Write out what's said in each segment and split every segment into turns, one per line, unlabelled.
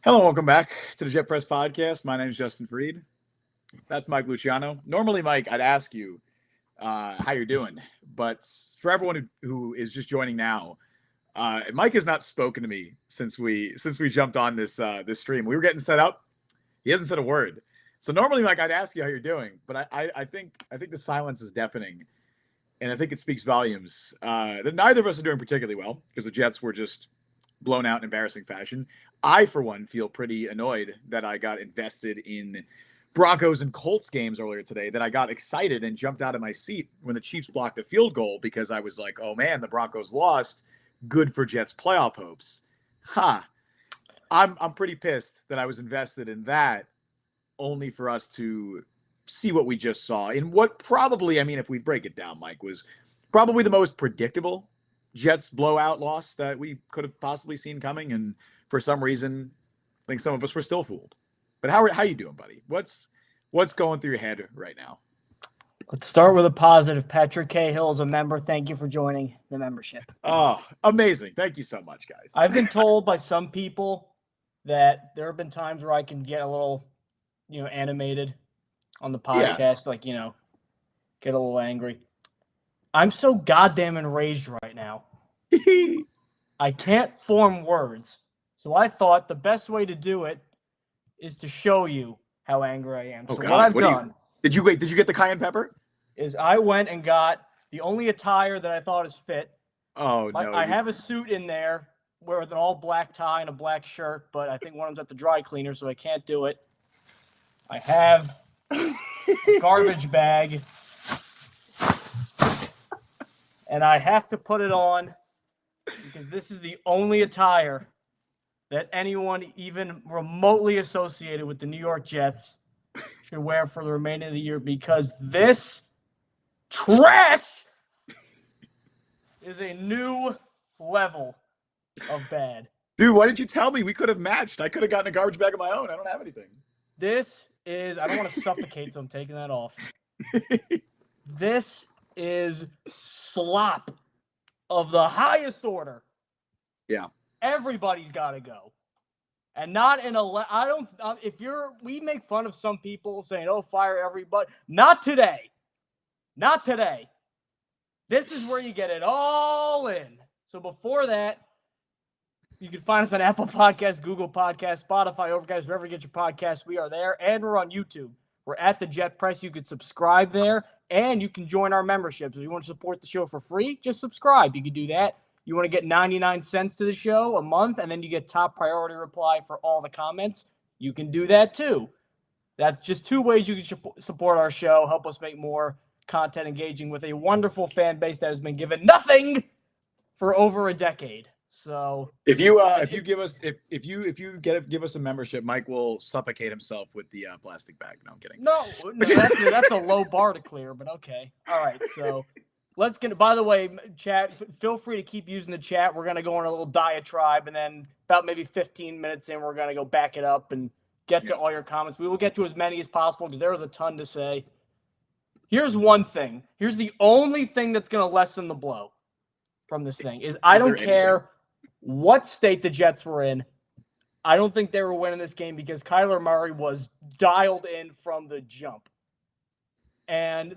Hello, welcome back to the Jet Press Podcast. My name is Justin Fried. That's Mike Luciano. Normally, Mike, I'd ask you how you're doing, but for everyone who is just joining now, Mike has not spoken to me since we jumped on this stream. We were getting set up. He hasn't said a word. So normally, Mike, I'd ask you how you're doing, but I think the silence is deafening, and I think it speaks volumes that neither of us are doing particularly well because the Jets were just blown out in embarrassing fashion. I, for one, feel pretty annoyed that I got invested in Broncos and Colts games earlier today, that I got excited and jumped out of my seat when the Chiefs blocked a field goal because I was like, oh man, the Broncos lost. Good for Jets playoff hopes. I'm pretty pissed that I was invested in that only for us to see what we just saw in what probably, I mean, if we break it down, Mike, was probably the most predictable Jets blowout loss that we could have possibly seen coming. And for some reason, I think some of us were still fooled. But how you doing, buddy? What's going through your head right now?
Let's start with a positive. Patrick Cahill is a member. Thank you for joining the membership.
Oh, amazing. Thank you so much, guys.
I've been told by some people that there have been times where I can get a little, animated on the podcast, get a little angry. I'm so goddamn enraged right now. I can't form words. So I thought the best way to do it is to show you how angry I am.
Oh,
so
God.
what I've done
did you get the cayenne pepper?
Is I went and got the only attire that I thought is fit.
Oh, no.
I have a suit in there with an all black tie and a black shirt, but I think one of them's at the dry cleaner, so I can't do it. I have a garbage bag, and I have to put it on because this is the only attire that anyone even remotely associated with the New York Jets should wear for the remainder of the year, because this trash is a new level of bad.
Dude, why didn't you tell me? We could have matched. I could have gotten a garbage bag of my own. I don't have anything.
This is, I don't want to suffocate, so I'm taking that off. This is slop of the highest order.
Yeah.
Everybody's got to go. And not in we make fun of some people saying, oh, fire everybody. Not today. Not today. This is where you get it all in. So before that, you can find us on Apple Podcasts, Google Podcasts, Spotify, Overcast, wherever you get your podcasts. We are there, and we're on YouTube. We're at the Jet Press. You can subscribe there, and you can join our membership. So if you want to support the show for free, just subscribe. You can do that. You want to get 99 cents to the show a month, and then you get top priority reply for all the comments. You can do that too. That's just two ways you can support our show, help us make more content engaging with a wonderful fan base that has been given nothing for over a decade. So
if you give us a membership, Mike will suffocate himself with the plastic bag. No, I'm kidding.
No, that's a low bar to clear, but okay. All right, so let's get. By the way, chat, feel free to keep using the chat. We're gonna go on a little diatribe, and then about maybe 15 minutes in, we're gonna go back it up and get to all your comments. We will get to as many as possible because there was a ton to say. Here's one thing. Here's the only thing that's gonna lessen the blow from this thing is I don't care what state the Jets were in. I don't think they were winning this game because Kyler Murray was dialed in from the jump. And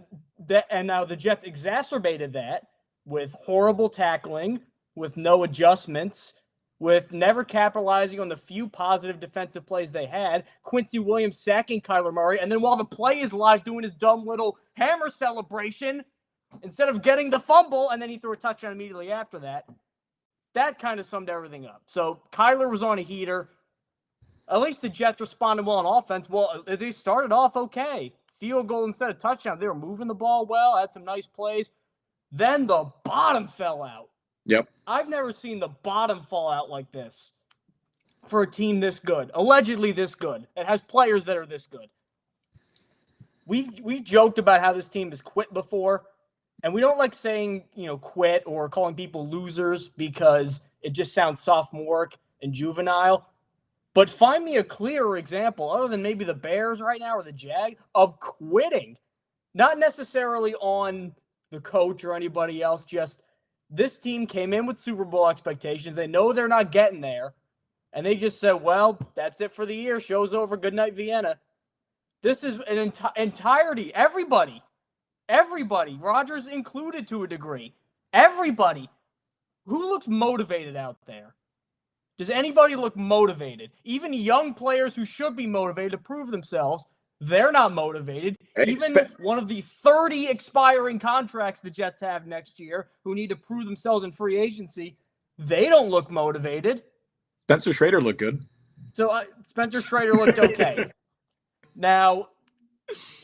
now the Jets exacerbated that with horrible tackling, with no adjustments, with never capitalizing on the few positive defensive plays they had. Quincy Williams sacking Kyler Murray, and then while the play is live doing his dumb little hammer celebration, instead of getting the fumble, and then he threw a touchdown immediately after that. That kind of summed everything up. So Kyler was on a heater. At least the Jets responded well on offense. Well, they started off okay. Field goal instead of touchdown. They were moving the ball well, had some nice plays. Then the bottom fell out.
Yep.
I've never seen the bottom fall out like this for a team this good, allegedly this good. It has players that are this good. We've joked about how this team has quit before. And we don't like saying, quit or calling people losers because it just sounds sophomoric and juvenile. But find me a clearer example, other than maybe the Bears right now or the Jag, of quitting. Not necessarily on the coach or anybody else, just this team came in with Super Bowl expectations. They know they're not getting there. And they just said, well, that's it for the year. Show's over. Good night, Vienna. This is an entirety. Everybody, Rodgers included to a degree. Everybody. Who looks motivated out there? Does anybody look motivated? Even young players who should be motivated to prove themselves, they're not motivated. Even one of the 30 expiring contracts the Jets have next year who need to prove themselves in free agency, they don't look motivated.
Spencer Schrader looked good.
So Spencer Schrader looked okay. Now,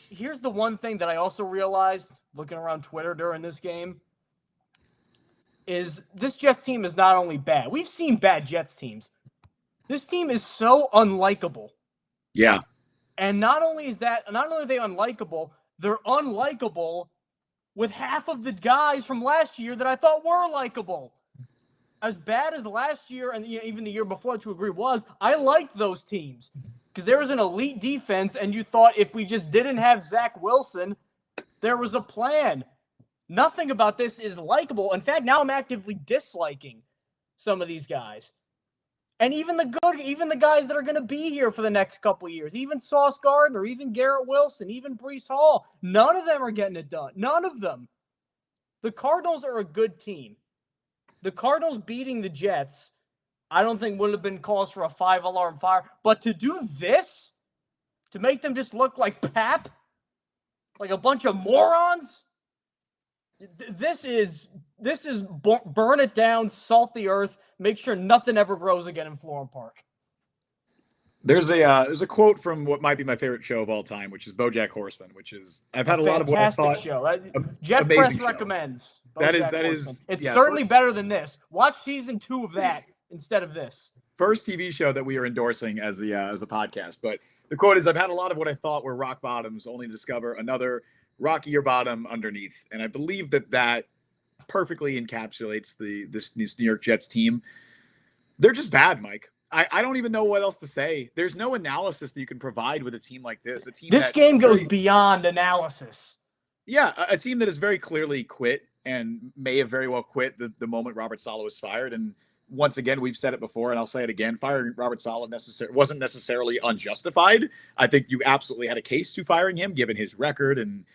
here's the one thing that I also realized looking around Twitter during this game is this Jets team is not only bad. We've seen bad Jets teams. This team is so unlikable.
Yeah.
And not only are they unlikable, they're unlikable with half of the guys from last year that I thought were likable. As bad as last year and even the year before to agree was, I liked those teams because there was an elite defense, and you thought if we just didn't have Zach Wilson, there was a plan. Nothing about this is likable. In fact, now I'm actively disliking some of these guys. And even the guys that are going to be here for the next couple of years, even Sauce Gardner, even Garrett Wilson, even Breece Hall, none of them are getting it done. None of them. The Cardinals are a good team. The Cardinals beating the Jets, I don't think would have been cause for a 5-alarm fire. But to do this, to make them just look like pap, like a bunch of morons, this is burn it down, salt the earth, make sure nothing ever grows again in Florham Park.
There's a quote from what might be my favorite show of all time, which is BoJack Horseman, which is I've had a lot of what I thought.
Show. Jet Press recommends.
That is
it's certainly better than this. Watch season 2 of that instead of this.
First TV show that we are endorsing as the podcast. But the quote is, I've had a lot of what I thought were rock bottoms, only to discover another rockier bottom underneath. And I believe that perfectly encapsulates this New York Jets team. They're just bad, Mike. I don't even know what else to say. There's no analysis that you can provide with a team like this.
This game goes beyond analysis.
Yeah, a team that has very clearly quit and may have very well quit the moment Robert Saleh was fired. And once again, we've said it before, and I'll say it again, firing Robert Saleh wasn't necessarily unjustified. I think you absolutely had a case to firing him, given his record and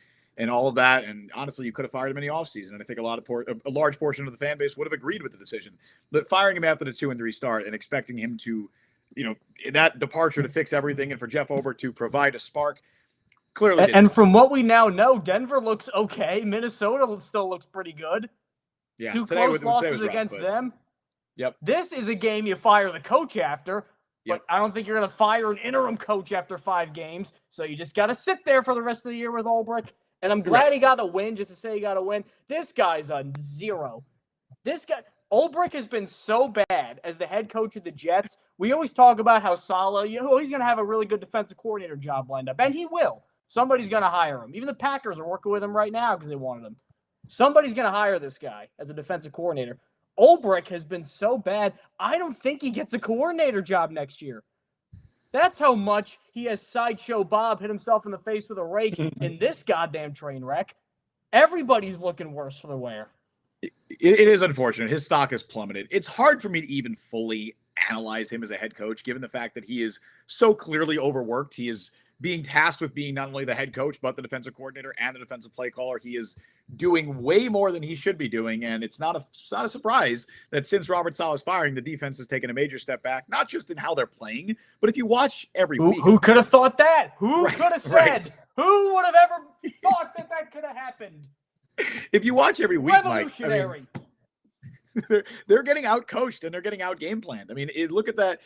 all of that. And honestly, you could have fired him in the offseason. And I think a large portion of the fan base would have agreed with the decision. But firing him after the 2-3 start and expecting him to, that departure to fix everything and for Jeff Obert to provide a spark, clearly didn't.
And from what we now know, Denver looks okay. Minnesota still looks pretty good.
Yeah,
2 close losses against them.
Yep.
This is a game you fire the coach after. But I don't think you're going to fire an interim coach after 5 games. So you just got to sit there for the rest of the year with Ulbrich. And I'm glad he got a win, just to say he got a win. This guy's a 0. Ulbrich has been so bad as the head coach of the Jets. We always talk about how Saleh, he's going to have a really good defensive coordinator job lined up. And he will. Somebody's going to hire him. Even the Packers are working with him right now because they wanted him. Somebody's going to hire this guy as a defensive coordinator. Ulbrich has been so bad, I don't think he gets a coordinator job next year. That's how much he has Sideshow Bob hit himself in the face with a rake in this goddamn train wreck. Everybody's looking worse for the wear.
It is unfortunate. His stock has plummeted. It's hard for me to even fully analyze him as a head coach, given the fact that he is so clearly overworked. He is being tasked with being not only the head coach, but the defensive coordinator and the defensive play caller. He is doing way more than he should be doing. And it's not a surprise that since Robert Saleh's firing, the defense has taken a major step back, not just in how they're playing, but if you watch every week.
Who could have thought that? Who could have said? Who would have ever thought that could have happened?
If you watch every week,
Revolutionary.
Mike, they're getting out coached and they're getting out game planned. I mean, look at the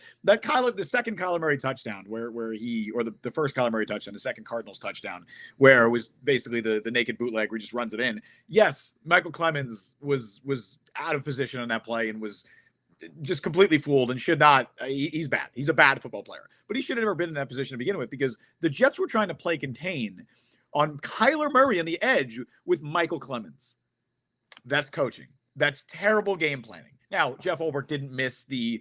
second Kyler Murray touchdown the first Kyler Murray touchdown, the second Cardinals touchdown, where it was basically the naked bootleg where he just runs it in. Yes, Michael Clemens was out of position on that play and was just completely fooled and should not. He's bad. He's a bad football player, but he should have never been in that position to begin with because the Jets were trying to play contain on Kyler Murray on the edge with Michael Clemens. That's coaching. That's terrible game planning. Now, Jeff Ulbrich didn't miss the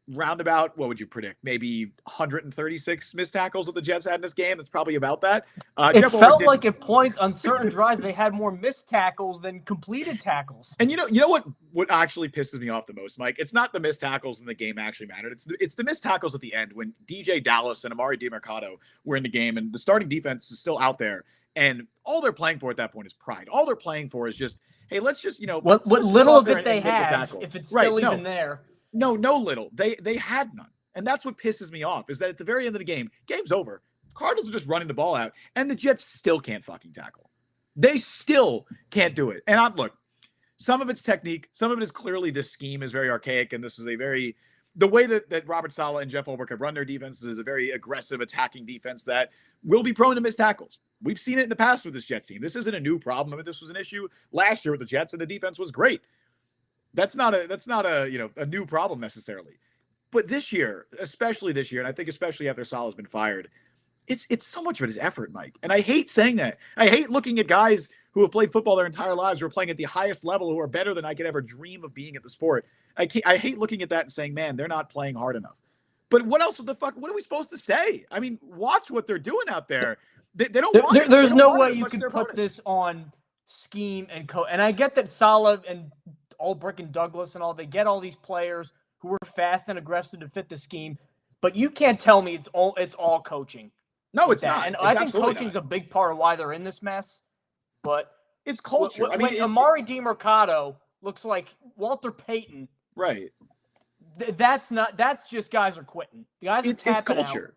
roundabout, what would you predict? Maybe 136 missed tackles that the Jets had in this game. That's probably about that.
It felt like at points on certain drives they had more missed tackles than completed tackles.
And you know what actually pisses me off the most, Mike? It's not the missed tackles in the game actually mattered. It's the missed tackles at the end when DJ Dallas and Amari DiMercato were in the game and the starting defense is still out there. And all they're playing for at that point is pride. All they're playing for is just, hey, let's just,
what little of it they have, if it's still even there.
No little. They had none. And that's what pisses me off is that at the very end of the game, game's over. Cardinals are just running the ball out, and the Jets still can't fucking tackle. They still can't do it. And look, some of it's technique. Some of it is clearly this scheme is very archaic, and this is the way that Robert Saleh and Jeff Ulbrich have run their defenses is a very aggressive attacking defense that will be prone to missed tackles. We've seen it in the past with this Jets team. This isn't a new problem. I mean, this was an issue last year with the Jets, and the defense was great. That's not a new problem necessarily. But this year, especially this year, and I think especially after Saleh's been fired, it's so much of it is effort, Mike. And I hate saying that. I hate looking at guys who have played football their entire lives, who are playing at the highest level, who are better than I could ever dream of being at the sport. I hate looking at that and saying, man, they're not playing hard enough. But what else what are we supposed to say? I mean, watch what they're doing out there. They don't want it.
There's no way you can put this on scheme and coach. And I get that Saleh and Ulbrich and Douglas and all, they get all these players who are fast and aggressive to fit the scheme. But you can't tell me it's all coaching.
No, it's not.
And I think coaching's a big part of why they're in this mess. But
it's culture.
When Amari DiMercato looks like Walter Payton,
right?
That's just guys are quitting. The guys
it's culture.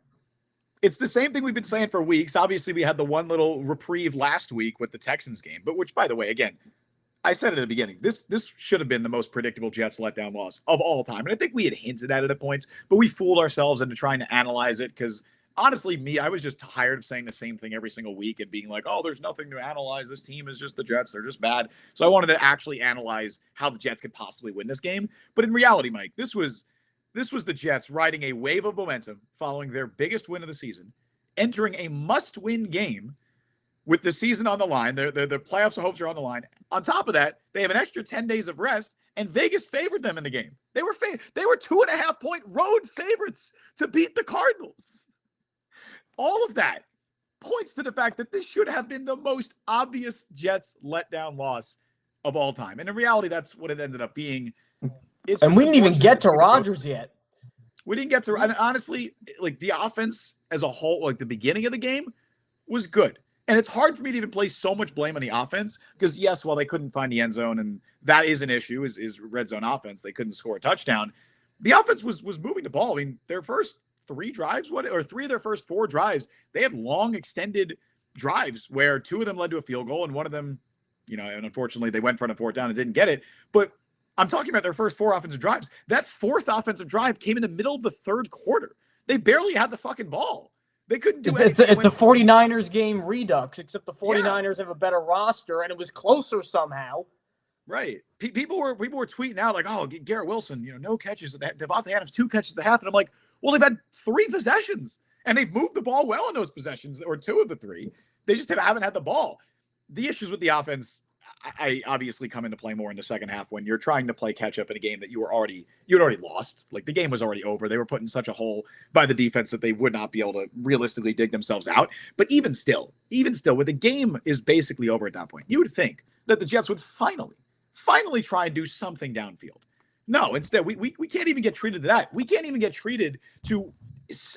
It's the same thing we've been saying for weeks. Obviously, we had the one little reprieve last week with the Texans game, but which, by the way, again, I said it at the beginning. This should have been the most predictable Jets letdown loss of all time, and I think we had hinted at it at points, but we fooled ourselves into trying to analyze it because. Honestly, I was just tired of saying the same thing every single week and being like, oh, there's nothing to analyze. This team is just the Jets. They're just bad. So I wanted to actually analyze how the Jets could possibly win this game. But in reality, Mike, this was the Jets riding a wave of momentum following their biggest win of the season, entering a must-win game with the season on the line. The playoffs hopes are on the line. On top of that, they have an extra 10 days of rest, and Vegas favored them in the game. They were 2.5-point road favorites to beat the Cardinals. All of that points to the fact that this should have been the most obvious Jets letdown loss of all time. And in reality, that's what it ended up being.
And we didn't even get to Rodgers yet.
We didn't get to, and honestly, like the offense as a whole, like the beginning of the game was good. And it's hard for me to even place so much blame on the offense because, yes, while they couldn't find the end zone, and that is an issue, is red zone offense. They couldn't score a touchdown. The offense was moving the ball. I mean, their first three of their first four drives, they had long extended drives where two of them led to a field goal and one of them, and unfortunately they went for a fourth down and didn't get it. But I'm talking about their first four offensive drives. That fourth offensive drive came in the middle of the third quarter. They barely had the fucking ball. They couldn't do anything.
It's a 49ers game redux, except the 49ers have a better roster and it was closer somehow.
Right. People were tweeting out like, oh, Garrett Wilson, no catches. Devontae Adams, 2 catches at the half. And I'm like, well, they've had 3 possessions, and they've moved the ball well in those possessions, or 2 of the 3. They just haven't had the ball. The issues with the offense, I obviously come into play more in the second half when you're trying to play catch up in a game that you'd already lost. Like the game was already over. They were put in such a hole by the defense that they would not be able to realistically dig themselves out. But even still, when the game is basically over at that point, you would think that the Jets would finally try and do something downfield. No, instead, we can't even get treated to that. We can't even get treated to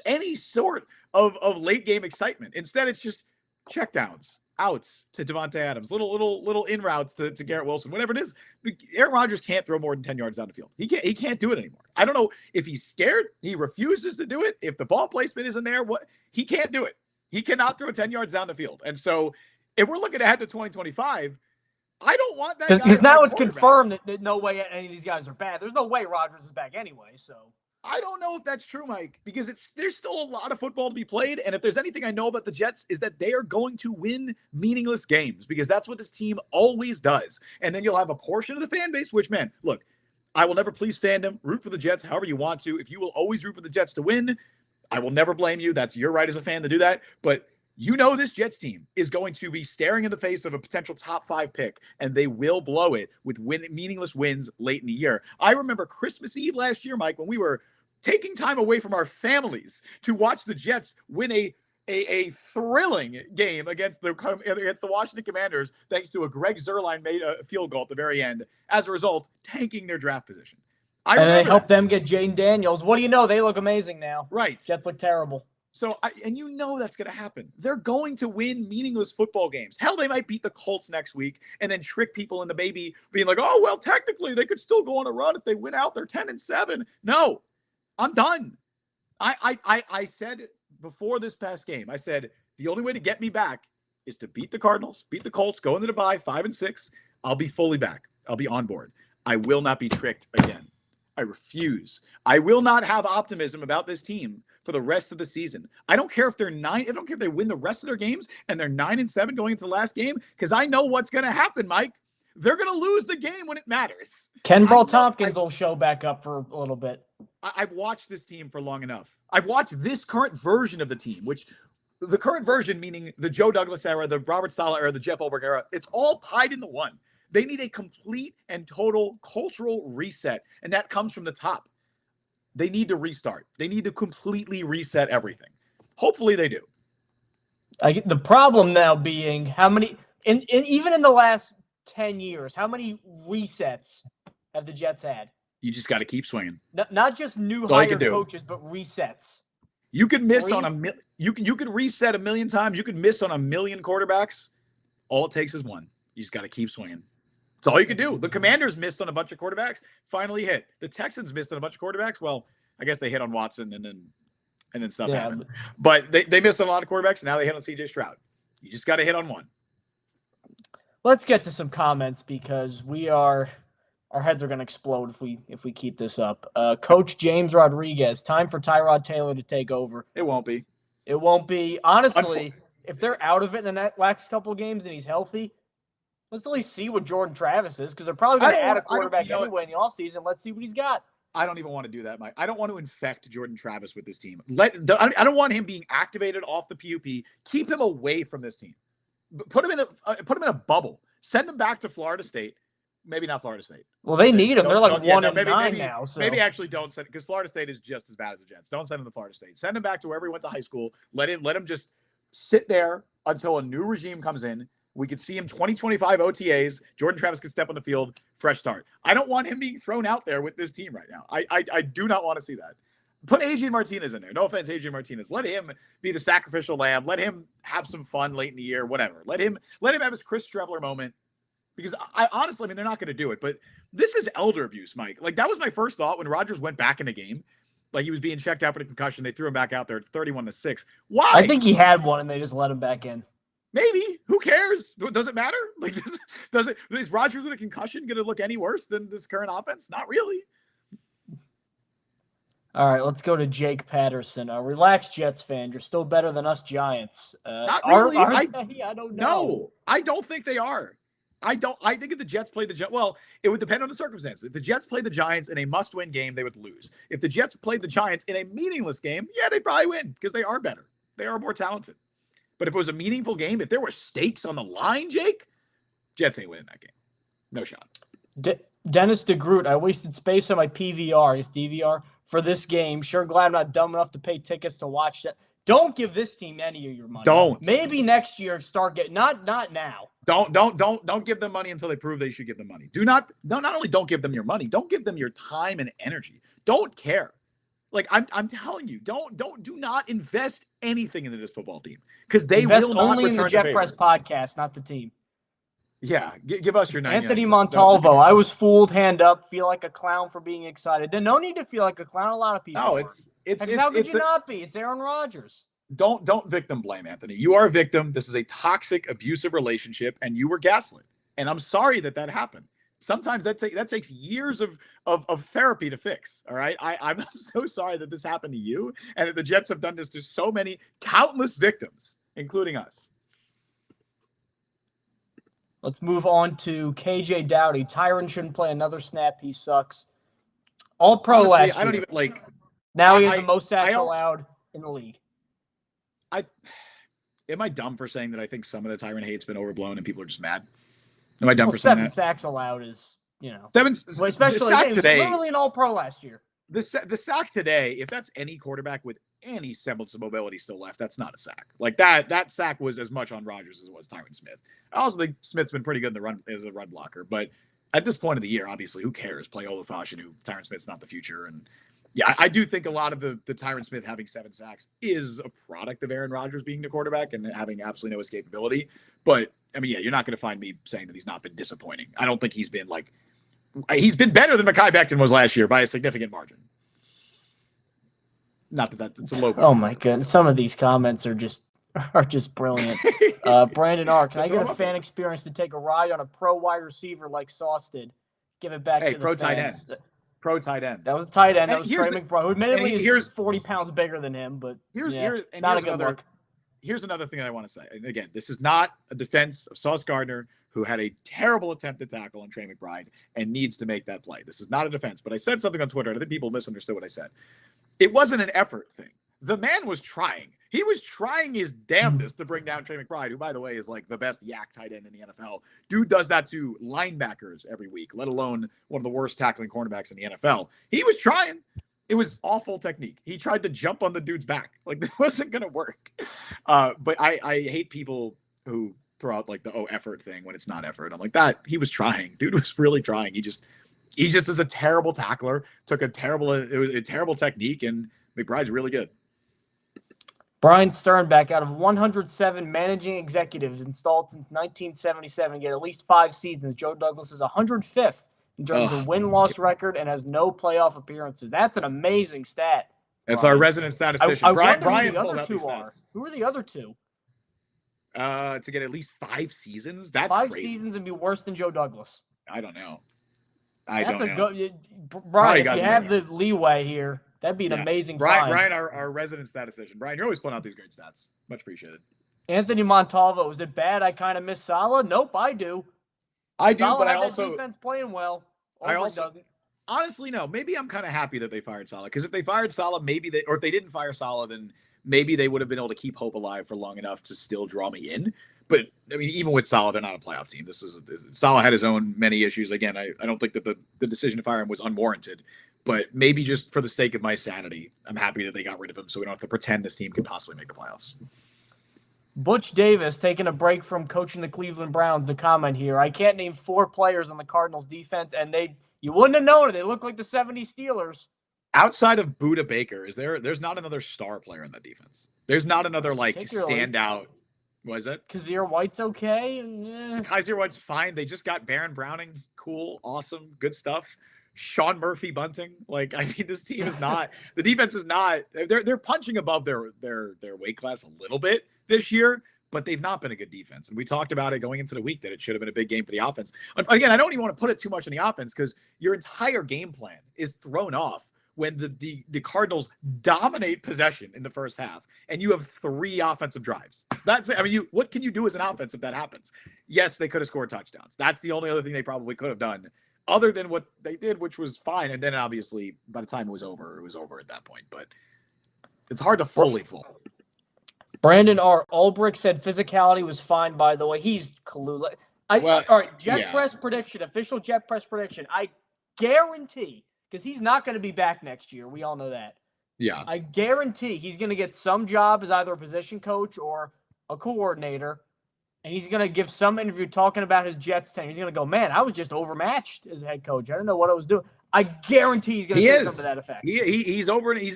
any sort of late game excitement. Instead, it's just checkdowns, outs to Devontae Adams, little in routes to Garrett Wilson, whatever it is. Aaron Rodgers can't throw more than 10 yards down the field. He can't do it anymore. I don't know if he's scared. He refuses to do it. If the ball placement isn't there, he can't do it. He cannot throw 10 yards down the field. And so if we're looking ahead to 2025, I don't want that.
Because now it's confirmed that no way any of these guys are bad. There's no way Rodgers is back anyway. So
I don't know if that's true, Mike, because there's still a lot of football to be played. And if there's anything I know about the Jets is that they are going to win meaningless games because that's what this team always does. And then you'll have a portion of the fan base, which, man, look, I will never please fandom. Root for the Jets however you want to. If you will always root for the Jets to win, I will never blame you. That's your right as a fan to do that. But this Jets team is going to be staring in the face of a potential top 5 pick, and they will blow it with meaningless wins late in the year. I remember Christmas Eve last year, Mike, when we were taking time away from our families to watch the Jets win a thrilling game against the Washington Commanders, thanks to a Greg Zuerlein made a field goal at the very end. As a result, tanking their draft position.
And they helped them get Jaden Daniels. What do you know? They look amazing now.
Right.
Jets look terrible.
So, and you know that's going to happen. They're going to win meaningless football games. Hell, they might beat the Colts next week and then trick people into maybe being like, oh, well, technically they could still go on a run if they win out. They're 10-7. No, I'm done. I said before this past game, I said the only way to get me back is to beat the Cardinals, beat the Colts, go into the bye 5-6. I'll be fully back. I'll be on board. I will not be tricked again. I refuse. I will not have optimism about this team for the rest of the season. I don't care if they're 9. I don't care if they win the rest of their games and they're 9-7 going into the last game, because I know what's going to happen, Mike. They're going to lose the game when it matters.
Kenbrell Tompkins will show back up for a little bit.
I've watched this team for long enough. I've watched this current version of the team, which the current version, meaning the Joe Douglas era, the Robert Saleh era, the Jeff Ulbrich era, it's all tied into one. They need a complete and total cultural reset, and that comes from the top. They need to restart. They need to completely reset everything. Hopefully they do.
The problem now being how many, even in the last 10 years, how many resets have the Jets had?
You just got to keep swinging.
Not just new hired coaches, but resets.
You could miss you could reset a million times. You could miss on a million quarterbacks. All it takes is one. You just got to keep swinging. That's all you can do. The Commanders missed on a bunch of quarterbacks, finally hit. The Texans missed on a bunch of quarterbacks. Well, I guess they hit on Watson and then stuff happened. But they missed on a lot of quarterbacks, and now they hit on C.J. Stroud. You just got to hit on one.
Let's get to some comments, because our heads are going to explode if we keep this up. Coach James Rodriguez, time for Tyrod Taylor to take over.
It won't be.
It won't be. Honestly, if they're out of it in the next couple of games and he's healthy, let's at least see what Jordan Travis is, because they're probably going to add a quarterback anyway in the offseason. Let's see what he's got.
I don't even want to do that, Mike. I don't want to infect Jordan Travis with this team. I don't want him being activated off the PUP. Keep him away from this team. Put him in a bubble. Send him back to Florida State. Maybe not Florida State.
Well, they need him. They're like 1-9 now. So.
Maybe actually don't send it, because Florida State is just as bad as the Jets. Don't send him to Florida State. Send him back to wherever he went to high school. Let him just sit there until a new regime comes in. We could see him 2025 OTAs. Jordan Travis could step on the field, fresh start. I don't want him being thrown out there with this team right now. I do not want to see that. Put Adrian Martinez in there. No offense, Adrian Martinez. Let him be the sacrificial lamb. Let him have some fun late in the year, whatever. Let him have his Chris Trevler moment. Because I honestly, they're not going to do it. But this is elder abuse, Mike. Like, that was my first thought when Rodgers went back in the game. Like, he was being checked out for the concussion. They threw him back out there. It's 31-6. Why?
I think he had one, and they just let him back in.
Maybe. Who cares? Does it matter? Like, is Rodgers with a concussion going to look any worse than this current offense? Not really.
All right, let's go to Jake Patterson. Relax, Jets fan. You're still better than us Giants.
Not really.
I don't know.
No, I don't think they are. I think if the Jets played the Jets, well, it would depend on the circumstances. If the Jets played the Giants in a must-win game, they would lose. If the Jets played the Giants in a meaningless game, yeah, they'd probably win, because they are better. They are more talented. But if it was a meaningful game, if there were stakes on the line, Jake, Jets ain't winning that game. No shot.
Dennis DeGroot, I wasted space on my PVR, it's DVR, for this game. Sure glad I'm not dumb enough to pay tickets to watch that. Don't give this team any of your money.
Don't.
Maybe next year start getting, not now.
Don't give them money until they prove they should give them money. Not only don't give them your money, don't give them your time and energy. Don't care. Like, I'm telling you, do not invest anything into this football team, because they will not
only
return
in the Jet Press podcast, not the team.
Yeah, give us your 9.
Anthony Montalvo, I was fooled. Hand up. Feel like a clown for being excited. There's no need to feel like a clown. A lot of people.
No,
how could you not be? It's Aaron Rodgers.
Don't victim blame, Anthony. You are a victim. This is a toxic, abusive relationship, and you were gaslit. And I'm sorry that happened. Sometimes that takes years of therapy to fix. All right. I'm so sorry that this happened to you, and that the Jets have done this to so many countless victims, including us.
Let's move on to KJ Doughty. Tyron shouldn't play another snap. He sucks. All pro last year.
I don't even like.
Now he has the most sacks allowed in the league.
Am I dumb for saying that I think some of the Tyron hate's been overblown and people are just mad? Am I dumb for saying that?
7 sacks allowed is,
7
especially
today.
literally an all pro last year.
The sack today, if that's any quarterback with any semblance of mobility still left, that's not a sack. Like that sack was as much on Rodgers as it was Tyron Smith. I also think Smith's been pretty good in the run as a run blocker, but at this point of the year, obviously, who cares? Play Olafashin, who Tyron Smith's not the future. And yeah, I do think a lot of the Tyron Smith having 7 sacks is a product of Aaron Rodgers being the quarterback and having absolutely no escapability. But I mean, yeah, you're not going to find me saying that he's not been disappointing. I don't think he's been better than Mekhi Becton was last year by a significant margin. Not that it's a low bar.
Oh my goodness, some of these comments are just brilliant. Brandon R, can I get a fan experience to take a ride on a pro wide receiver like Sauce did? Give it back to the
pro
fans.
Tight end. Pro tight end.
That was a tight end. That was Trey McBride, who admittedly is 40 pounds bigger than him, but
here's another thing that I want to say. And again, this is not a defense of Sauce Gardner, who had a terrible attempt to tackle on Trey McBride and needs to make that play. This is not a defense, but I said something on Twitter, and I think people misunderstood what I said. It wasn't an effort thing. The man was trying. He was trying his damnedest to bring down Trey McBride, who, by the way, is like the best yak tight end in the NFL. Dude does that to linebackers every week, let alone one of the worst tackling cornerbacks in the NFL. He was trying. It was awful technique. He tried to jump on the dude's back. Like, this wasn't going to work. But I hate people who throw out like the effort thing when it's not effort. I'm like, that he was trying. Dude was really trying. He just is a terrible tackler. Took a terrible technique, and McBride's really good.
Brian Sternbeck, out of 107 managing executives installed since 1977, get at least 5 seasons. Joe Douglas is 105th in terms of win-loss record and has no playoff appearances. That's an amazing stat.
That's our resident statistician. Brian pulled out these stats.
Who are the other two?
To get at least 5 seasons? That's
5
crazy.
seasons and be worse than Joe Douglas.
I don't know.
Brian, if you have the leeway here, that'd be an amazing find.
Brian, our resident statistician. Brian, you're always pulling out these great stats. Much appreciated.
Anthony Montalvo, is it bad I kind of miss Salah? Nope, I do.
I do,
Salah
but I
had
also...
that defense playing well. Doesn't.
Honestly, no. Maybe I'm kind of happy that they fired Salah, because if they fired Salah, or if they didn't fire Salah, then maybe they would have been able to keep hope alive for long enough to still draw me in. But I mean, even with Salah, they're not a playoff team. Salah had his own many issues. Again, I don't think that the decision to fire him was unwarranted, but maybe just for the sake of my sanity, I'm happy that they got rid of him so we don't have to pretend this team could possibly make the playoffs.
Butch Davis taking a break from coaching the Cleveland Browns. The comment here: I can't name 4 players on the Cardinals defense, and you wouldn't have known it. They look like the '70s Steelers.
Outside of Budda Baker, there's not another star player in that defense. There's not another standout. What is it?
Kazir White's okay.
Kazir White's fine. They just got Baron Browning. Cool, awesome, good stuff. Sean Murphy bunting. This team is not. The defense is not. They're punching above their weight class a little bit this year, but they've not been a good defense. And we talked about it going into the week that it should have been a big game for the offense. Again, I don't even want to put it too much on the offense, because your entire game plan is thrown off when the Cardinals dominate possession in the first half and you have 3 offensive drives. That's it. I mean, what can you do as an offense if that happens? Yes, they could have scored touchdowns. That's the only other thing they probably could have done other than what they did, which was fine. And then obviously by the time it was over at that point. But it's hard to fully fool.
Brandon R. Ulbrich said physicality was fine, by the way. He's clueless. All right, Press prediction, official Jet Press prediction. I guarantee, because he's not going to be back next year. We all know that.
Yeah.
I guarantee he's going to get some job as either a position coach or a coordinator, and he's going to give some interview talking about his Jets team. He's going to go, man, I was just overmatched as a head coach. I don't know what I was doing. I guarantee he's going to say something to that effect.
He's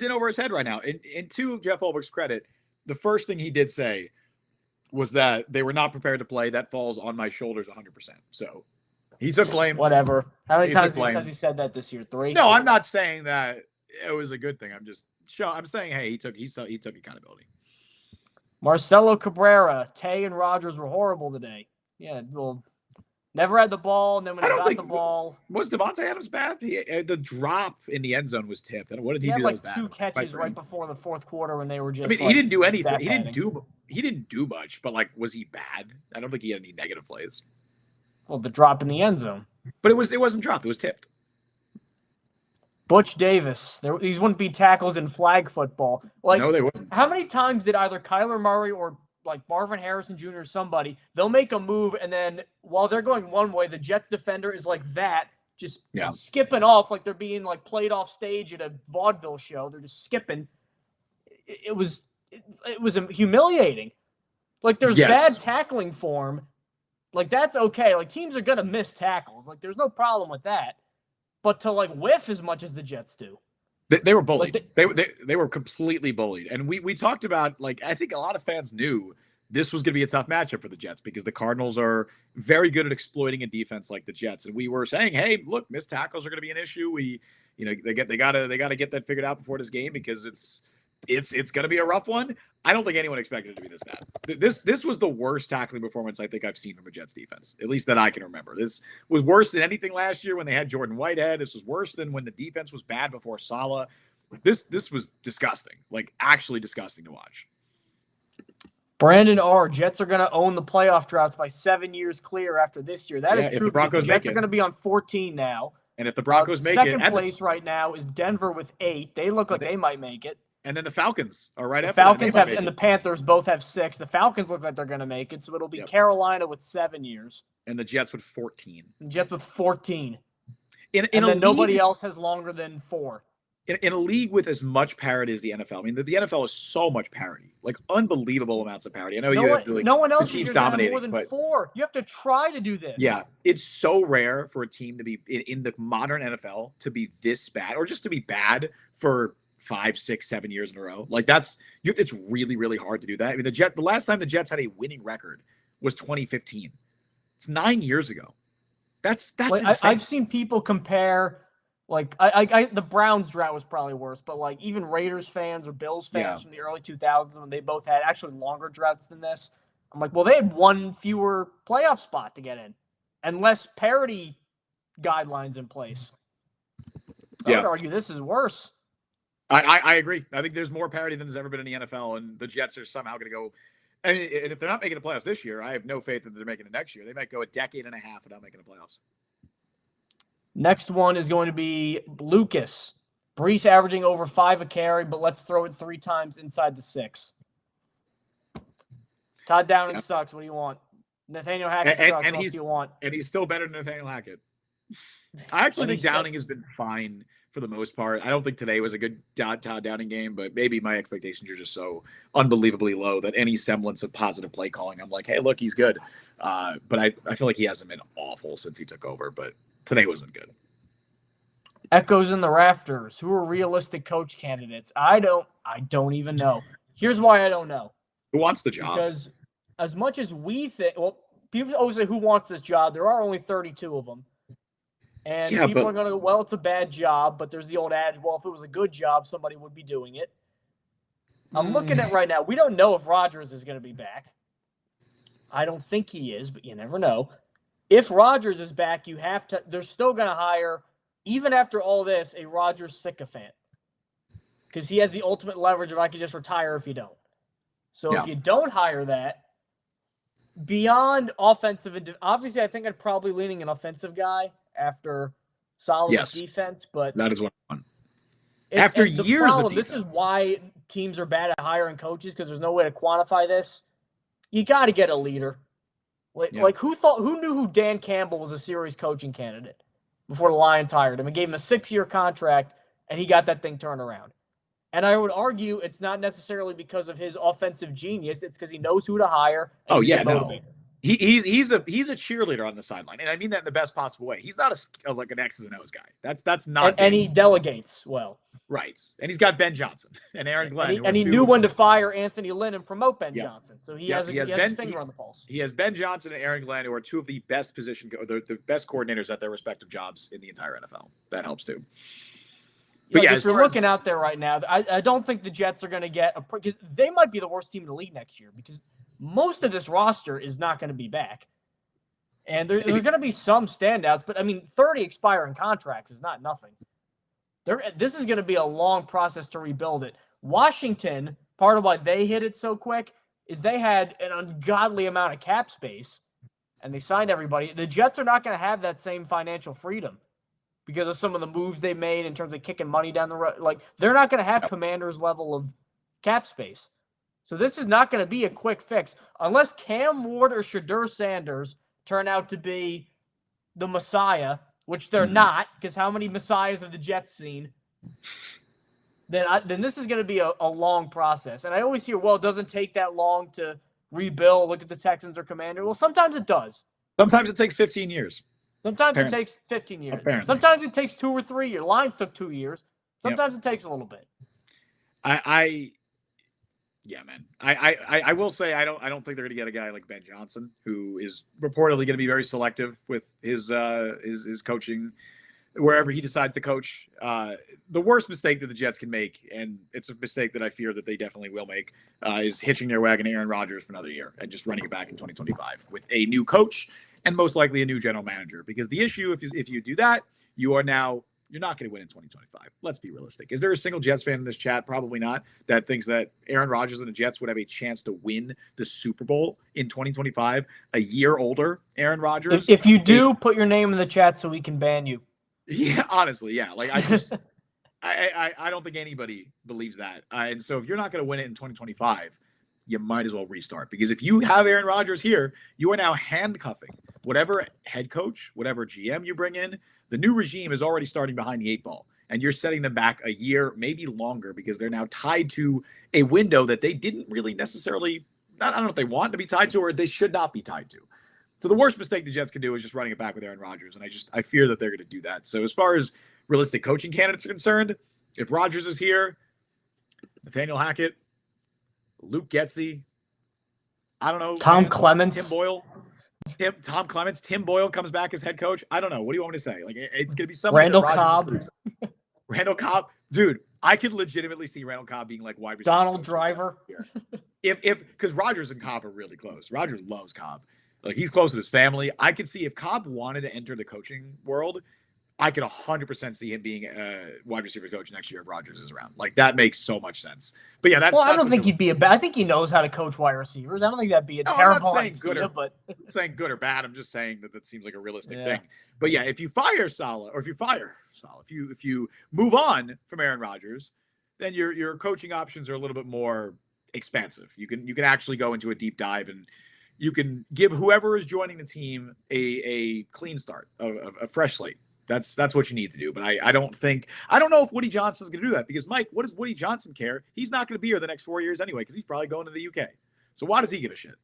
in over his head right now. And to Jeff Ulbrich's credit, the first thing he did say was that they were not prepared to play. That falls on my shoulders 100%. So he took blame.
Whatever. How many times has he said that this year? 3?
No, I'm not saying that it was a good thing. I'm saying, hey, he took accountability.
Marcelo Cabrera, Tay and Rodgers were horrible today. Yeah, well, never had the ball, and then when he got the ball,
was Devontae Adams bad? The drop in the end zone was tipped. And what did he do?
He had 2 catches right before the fourth quarter when they were just.
I mean, he didn't do anything. He didn't do much. But was he bad? I don't think he had any negative plays.
Well, the drop in the end zone.
But it wasn't dropped. It was tipped.
Butch Davis. These wouldn't be tackles in flag football.
No, they wouldn't.
How many times did either Kyler Murray or Marvin Harrison Jr. or somebody, they'll make a move, and then while they're going one way, the Jets defender is like that, just
Yeah.
skipping off like they're being like played off stage at a vaudeville show. They're just skipping. It was humiliating. Like there's bad tackling form. Like that's okay. Like teams are going to miss tackles. Like there's no problem with that. But to like whiff as much as the Jets do.
They were bullied. They were completely bullied. And we talked about, like, I think a lot of fans knew this was going to be a tough matchup for the Jets because the Cardinals are very good at exploiting a defense like the Jets. And we were saying, hey, look, missed tackles are going to be an issue. They gotta get that figured out before this game because it's going to be a rough one. I don't think anyone expected it to be this bad. This was the worst tackling performance I think I've seen from a Jets defense, at least that I can remember. This was worse than anything last year when they had Jordan Whitehead. This was worse than when the defense was bad before Saleh. This was disgusting, like actually disgusting to watch.
Brandon R. Jets are going to own the playoff droughts by 7 years clear after this year. That is true.
If the Broncos
the Jets are going to be on 14 now.
And if the Broncos make
second place right now is Denver with 8. They look like they might make it.
And then the Falcons are right after
Falcons have, and the Panthers both have 6. The Falcons look like they're going to make it, so it'll be Carolina with 7 years.
And the Jets with 14.
The Jets with 14.
And
then nobody else has longer than 4.
In a league with as much parity as the NFL, I mean, the NFL is so much parity, like unbelievable amounts of parity. I know
no one else
teams
dominating more than 4. You have to try to do this.
Yeah, it's so rare for a team to be in the modern NFL to be this bad, or just to be bad for 5, 6, 7 years in a row. Like it's really, really hard to do that. I mean, the last time the Jets had a winning record was 2015. It's 9 years ago. That's insane.
I've seen people compare. Like the Browns drought was probably worse, but like even Raiders fans or Bills fans from the early 2000s when they both had actually longer droughts than this. I'm like, well, they had 1 fewer playoff spot to get in, and less parity guidelines in place. I would argue this is worse.
I agree. I think there's more parity than there's ever been in the NFL, and the Jets are somehow going to go. And if they're not making the playoffs this year, I have no faith that they're making it next year. They might go a decade and a half without making the playoffs.
Next one is going to be Lucas. Brees averaging over 5 a carry, but let's throw it 3 times inside the 6. Todd Downing sucks. What do you want? Nathaniel Hackett sucks. What do you want?
And he's still better than Nathaniel Hackett. I actually think Downing has been fine for the most part. I don't think today was a good Todd Downing game, but maybe my expectations are just so unbelievably low that any semblance of positive play calling, I'm like, hey, look, he's good. But I feel like he hasn't been awful since he took over, but today wasn't good.
Echoes in the rafters. Who are realistic coach candidates? I don't even know. Here's why I don't know.
Who wants the job?
Because as much as we think, well, people always say, who wants this job? There are only 32 of them. And people are going to go, well, it's a bad job, but there's the old adage, well, if it was a good job, somebody would be doing it. I'm looking at right now. We don't know if Rodgers is going to be back. I don't think he is, but you never know. If Rodgers is back, they're still going to hire, even after all this, a Rodgers sycophant. Because he has the ultimate leverage of I could just retire if you don't. So if you don't hire that, beyond offensive, obviously I think I'd probably leaning an offensive guy after Solomon's defense. But
that is what I want. After years of defense.
This is why teams are bad at hiring coaches, because there's no way to quantify this. You got to get a leader. Like who knew who Dan Campbell was a serious coaching candidate before the Lions hired him and gave him a 6-year contract, and he got that thing turned around. And I would argue it's not necessarily because of his offensive genius. It's because he knows who to hire. And
He's a cheerleader on the sideline, and I mean that in the best possible way. He's not like an X's and O's guy. That's not.
And he delegates well.
Right, and he's got Ben Johnson and Aaron Glenn,
and he knew when to fire Anthony Lynn and promote Ben Johnson. So he has his finger on the pulse.
He has Ben Johnson and Aaron Glenn, who are 2 of the best the best coordinators at their respective jobs in the entire NFL. That helps too. But
if you're looking out there right now, I don't think the Jets are going to get because they might be the worst team in the league next year, because most of this roster is not going to be back. And there are going to be some standouts, but I mean, 30 expiring contracts is not nothing. This is going to be a long process to rebuild it. Washington, part of why they hit it so quick is they had an ungodly amount of cap space and they signed everybody. The Jets are not going to have that same financial freedom because of some of the moves they made in terms of kicking money down the road. Like, they're not going to have Commanders level of cap space. So this is not going to be a quick fix unless Cam Ward or Shadur Sanders turn out to be the Messiah which they're not, because how many messiahs have the Jets seen? Then this is going to be a long process. And I always hear, well, it doesn't take that long to rebuild. Look at the Texans or Commander. Well, sometimes it does.
Sometimes it takes 15 years.
Sometimes it takes 15 years.
Apparently.
Sometimes it takes 2 or 3 years. Lions took 2 years. Sometimes it takes a little bit.
Yeah, man. I will say I don't think they're going to get a guy like Ben Johnson, who is reportedly going to be very selective with his coaching wherever he decides to coach. The worst mistake that the Jets can make, and it's a mistake that I fear that they definitely will make, is hitching their wagon to Aaron Rodgers for another year and just running it back in 2025 with a new coach and most likely a new general manager. Because the issue, if you do that, you're not going to win in 2025. Let's be realistic. Is there a single Jets fan in this chat? Probably not. That thinks that Aaron Rodgers and the Jets would have a chance to win the Super Bowl in 2025. A year older Aaron Rodgers.
If you do, put your name in the chat so we can ban you.
Yeah, honestly, yeah. Like I don't think anybody believes that. And so if you're not going to win it in 2025, you might as well restart, because if you have Aaron Rodgers here, you are now handcuffing whatever head coach, whatever GM you bring in. The new regime is already starting behind the 8 ball, and you're setting them back a year, maybe longer, because they're now tied to a window that they didn't really necessarily, I don't know if they want to be tied to, or they should not be tied to. So the worst mistake the Jets can do is just running it back with Aaron Rodgers, and I fear that they're going to do that. So as far as realistic coaching candidates are concerned, if Rodgers is here, Nathaniel Hackett, Luke Getsy, I don't know,
Tom Clements,
Tim Boyle. Tom Clements, Tim Boyle comes back as head coach. I don't know. What do you want me to say? Like, it's going to be somebody.
Randall Cobb.
Randall Cobb. Dude, I could legitimately see Randall Cobb being like wide receiver.
Donald Driver.
Because Rodgers and Cobb are really close. Rodgers loves Cobb. Like, he's close to his family. I could see if Cobb wanted to enter the coaching world, I could 100% see him being a wide receiver coach next year if Rodgers is around. Like, that makes so much sense. But yeah, that's.
Well, I don't think he'd be a bad. I think he knows how to coach wide receivers. I don't think that'd be a terrible idea. I'm
not saying good or bad. I'm just saying that seems like a realistic thing. But yeah, if you fire Saleh, or if you move on from Aaron Rodgers, then your coaching options are a little bit more expansive. You can actually go into a deep dive, and you can give whoever is joining the team a clean start, a fresh slate. That's what you need to do. But I don't know if Woody Johnson's going to do that, because, Mike, what does Woody Johnson care? He's not going to be here the next 4 years anyway, because he's probably going to the UK. So why does he give a shit?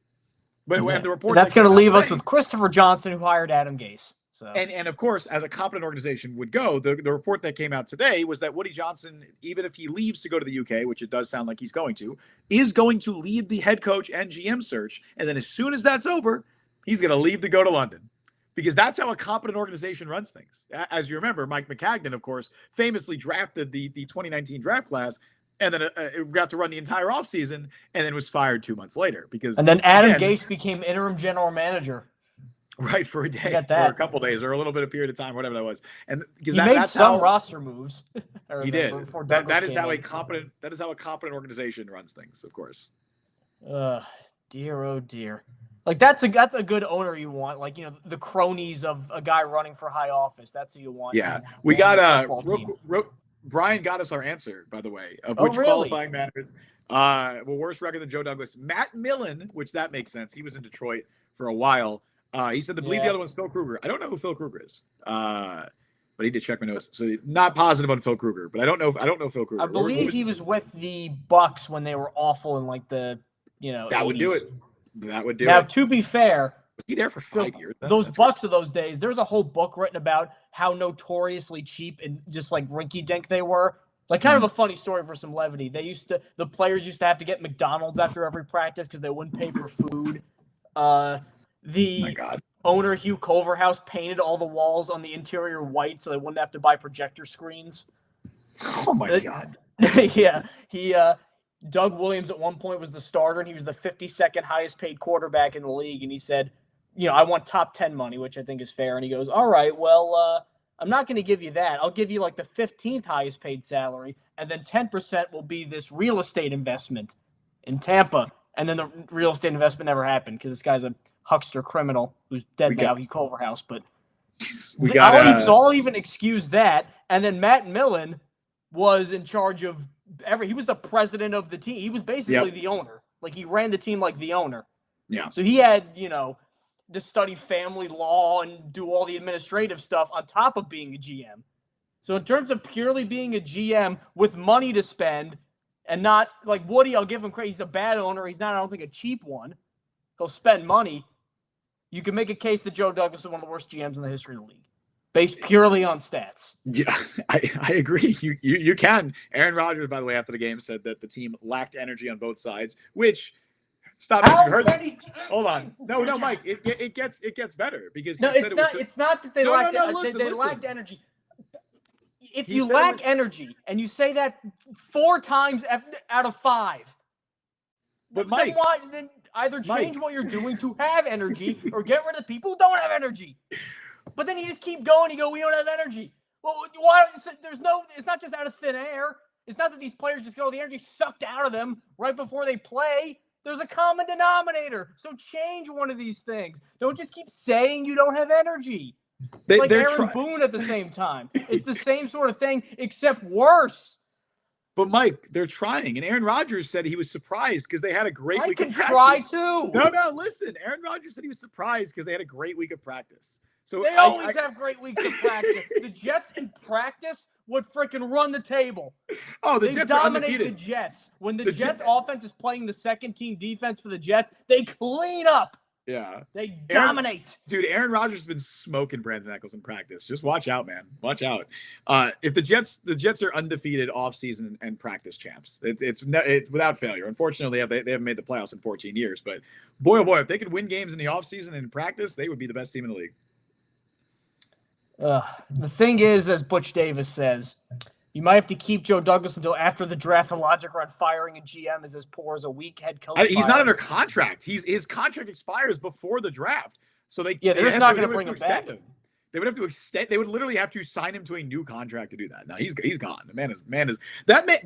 But when the report
that's going to leave us with Christopher Johnson, who hired Adam Gase. So
and of course, as a competent organization would go, the report that came out today was that Woody Johnson, even if he leaves to go to the UK, which it does sound like he's going to, is going to lead the head coach and GM search. And then as soon as that's over, he's going to leave to go to London. Because that's how a competent organization runs things. As you remember, Mike McCagnon, of course, famously drafted the 2019 draft class, and then got to run the entire offseason, and then was fired 2 months later. And
then Adam Gase became interim general manager.
Right, for a day, or a couple days, or a little bit of period of time, whatever that was. And because
he made some roster moves.
He did. That is how a competent organization runs things, of course.
Dear, oh dear. Like, that's a good owner you want. Like, the cronies of a guy running for high office. That's who you want.
Yeah. We got Brian got us our answer, by the way, of which qualifying matters. Worse record than Joe Douglas. Matt Millen, which that makes sense. He was in Detroit for a while. He said the other one's Phil Kruger. I don't know who Phil Kruger is. But he did check my notes. So not positive on Phil Kruger, but I don't know Phil Kruger.
I believe he was with the Bucks when they were awful in like the
that
80s.
would do it. That would do
now,
it.
to be fair,
was he there for 5 years?
Those Bucks of those days, there's a whole book written about how notoriously cheap and just like rinky-dink they were. Like, kind of a funny story for some levity. The players used to have to get McDonald's after every practice because they wouldn't pay for food. The owner, Hugh Culverhouse, painted all the walls on the interior white so they wouldn't have to buy projector screens.
Oh my God.
Yeah. Doug Williams at one point was the starter, and he was the 52nd highest paid quarterback in the league. And he said, I want top 10 money, which I think is fair. And he goes, all right, well, I'm not going to give you that. I'll give you like the 15th highest paid salary. And then 10% will be this real estate investment in Tampa. And then the real estate investment never happened because this guy's a huckster criminal who's dead now, Hugh Culverhouse. But I'll even excuse that. And then Matt Millen was in charge of he was the president of the team. He was basically the owner. Like, he ran the team like the owner.
Yeah.
So he had, to study family law and do all the administrative stuff on top of being a GM. So in terms of purely being a GM with money to spend and not like Woody, I'll give him credit. He's a bad owner. He's not, I don't think, a cheap one. He'll spend money. You can make a case that Joe Douglas is one of the worst GMs in the history of the league, based purely on stats.
Yeah, I agree. You can. Aaron Rodgers, by the way, after the game said that the team lacked energy on both sides, which stop. Hold on. No, Mike. It gets better because
it's not that they lacked energy. If you lack energy and you say that 4 times out of 5,
but Mike,
then either change what you're doing to have energy or get rid of the people who don't have energy. But then you just keep going. You go, we don't have energy. Well, why? It's not just out of thin air. It's not that these players just get all the energy sucked out of them right before they play. There's a common denominator. So change one of these things. Don't just keep saying you don't have energy. It's like Aaron Boone at the same time. It's the same sort of thing, except worse.
But Mike, they're trying. And Aaron Rodgers said he was surprised because they had a great week of practice.
I can try too.
No, listen. Aaron Rodgers said he was surprised because they had a great week of practice. So
they always have great weeks of practice. The Jets in practice would freaking run the table.
Oh, the Jets are undefeated.
They dominate the Jets. When the Jets offense is playing the second team defense for the Jets, they clean up.
Yeah.
They dominate.
Aaron Rodgers has been smoking Brandon Eccles in practice. Just watch out, man. Watch out. If the Jets are undefeated offseason and practice champs. It's without failure. Unfortunately, they haven't made the playoffs in 14 years. But boy, oh boy, if they could win games in the offseason and in practice, they would be the best team in the league.
The thing is, as Butch Davis says, you might have to keep Joe Douglas until after the draft. The logic around firing a GM is as poor as a weak head coach.
He's not under contract. His contract expires before the draft. So they're
not going to bring him back.
They would have to extend. They would literally have to sign him to a new contract to do that. No, he's gone. The man is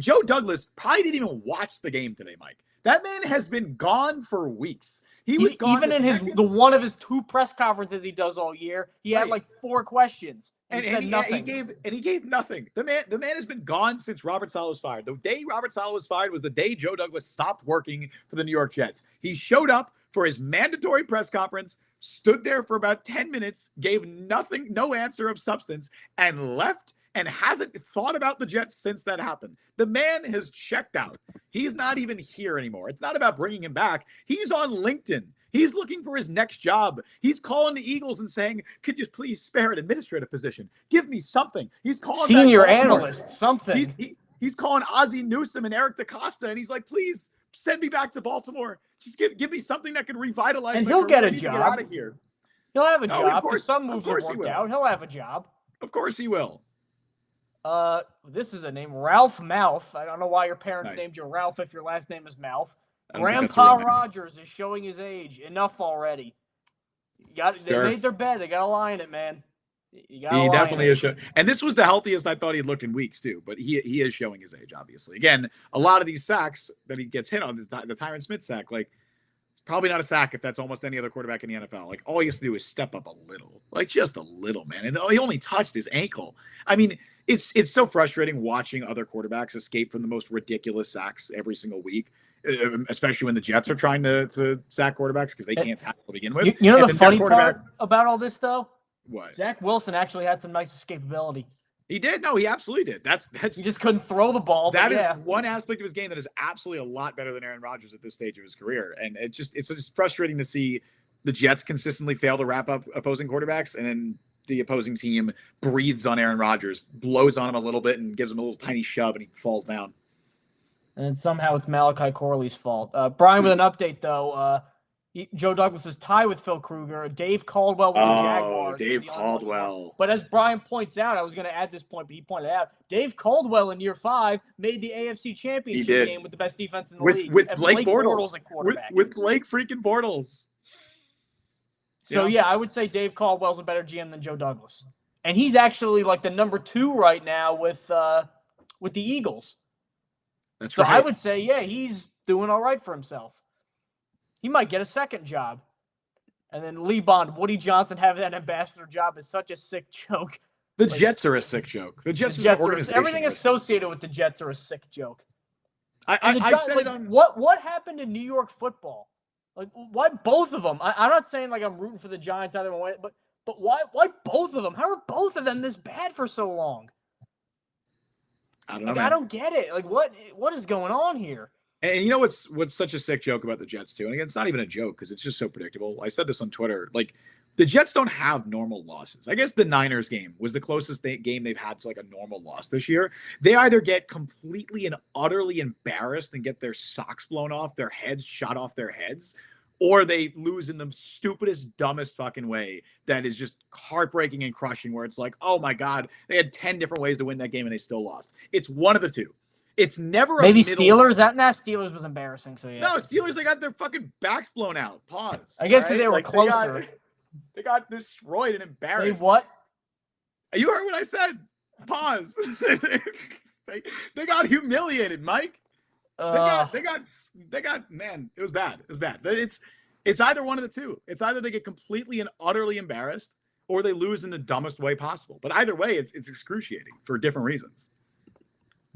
Joe Douglas probably didn't even watch the game today, Mike. That man has been gone for weeks. He was gone
even in the one of his 2 press conferences he does all year. He had like 4 questions and said nothing.
He gave nothing. The man has been gone since Robert Saleh was fired. The day Robert Saleh was fired was the day Joe Douglas stopped working for the New York Jets. He showed up for his mandatory press conference, stood there for about 10 minutes, gave nothing, no answer of substance, and left. And hasn't thought about the Jets since that happened. The man has checked out. He's not even here anymore. It's not about bringing him back. He's on LinkedIn. He's looking for his next job. He's calling the Eagles and saying, could you please spare an administrative position? Give me something. He's calling
senior analyst, something.
He's calling Ozzie Newsome and Eric DaCosta, and he's like, please send me back to Baltimore. Just give me something that can revitalize
and
my
he'll
career.
get a job.
Get out of here.
He'll have a job. If some moves have worked out, he'll have a job.
Of course he will.
This is a name, Ralph Mouth. I don't know why your parents named you Ralph if your last name is Mouth. Grandpa Rogers is showing his age. Enough already. They made their bed. They got to lie in it, man. He
definitely is. And this was the healthiest I thought he'd looked in weeks too. But he is showing his age, obviously. Again, a lot of these sacks that he gets hit on, the Tyron Smith sack, like it's probably not a sack if that's almost any other quarterback in the NFL. Like all he has to do is step up a little, like just a little, man. And he only touched his ankle. I mean, it's so frustrating watching other quarterbacks escape from the most ridiculous sacks every single week, especially when the Jets are trying to sack quarterbacks because they can't tackle to begin with.
You know the funny part about all this, though?
What?
Zach Wilson actually had some nice escapability.
He did. No, he absolutely did. That's
he just couldn't throw the ball.
That is one aspect of his game that is absolutely a lot better than Aaron Rodgers at this stage of his career. And it's just frustrating to see the Jets consistently fail to wrap up opposing quarterbacks, and then the opposing team breathes on Aaron Rodgers, blows on him a little bit, and gives him a little tiny shove, and he falls down.
And somehow it's Malachi Corley's fault. Brian with an update, though. Joe Douglas is tied with Phil Kruger. Dave Caldwell with the Jaguars.
Dave Caldwell.
But as Brian points out, I was going to add this point, but he pointed out, Dave Caldwell in year 5 made the AFC Championship game with the best defense in the league.
With Blake Bortles
at quarterback.
With Blake freaking Bortles.
So, yeah, I would say Dave Caldwell's a better GM than Joe Douglas. And he's actually like the number 2 right now with the Eagles.
That's
right. So
I
would say, yeah, he's doing all right for himself. He might get a second job. And then Lee Bond, Woody Johnson having that ambassador job is such a sick joke.
The Jets are a sick joke. The Jets
everything associated with the Jets are a sick joke.
I said it on...
What happened in New York football? Like, why both of them? I'm not saying like I'm rooting for the Giants either way, but why both of them? How are both of them this bad for so long?
I don't know,
Like,
man.
I don't get it. Like, what is going on here?
And you know what's such a sick joke about the Jets too? And again, it's not even a joke because it's just so predictable. I said this on Twitter. Like the Jets don't have normal losses. I guess the Niners game was the closest game they've had to like a normal loss this year. They either get completely and utterly embarrassed and get their socks blown off, their heads shot off their heads, or they lose in the stupidest, dumbest fucking way that is just heartbreaking and crushing, where it's like, oh my God, they had 10 different ways to win that game and they still lost. It's one of the two. It's never
Maybe
a middle.
Steelers. Steelers was embarrassing. So yeah.
No, Steelers, they got their fucking backs blown out. Pause.
I guess
right?
they were
like,
closer.
They got destroyed and embarrassed.
They what?
You heard what I said. Pause. they got humiliated, Mike. They got man, it was bad. It was bad. It's either one of the two. It's either they get completely and utterly embarrassed or they lose in the dumbest way possible. But either way, it's excruciating for different reasons.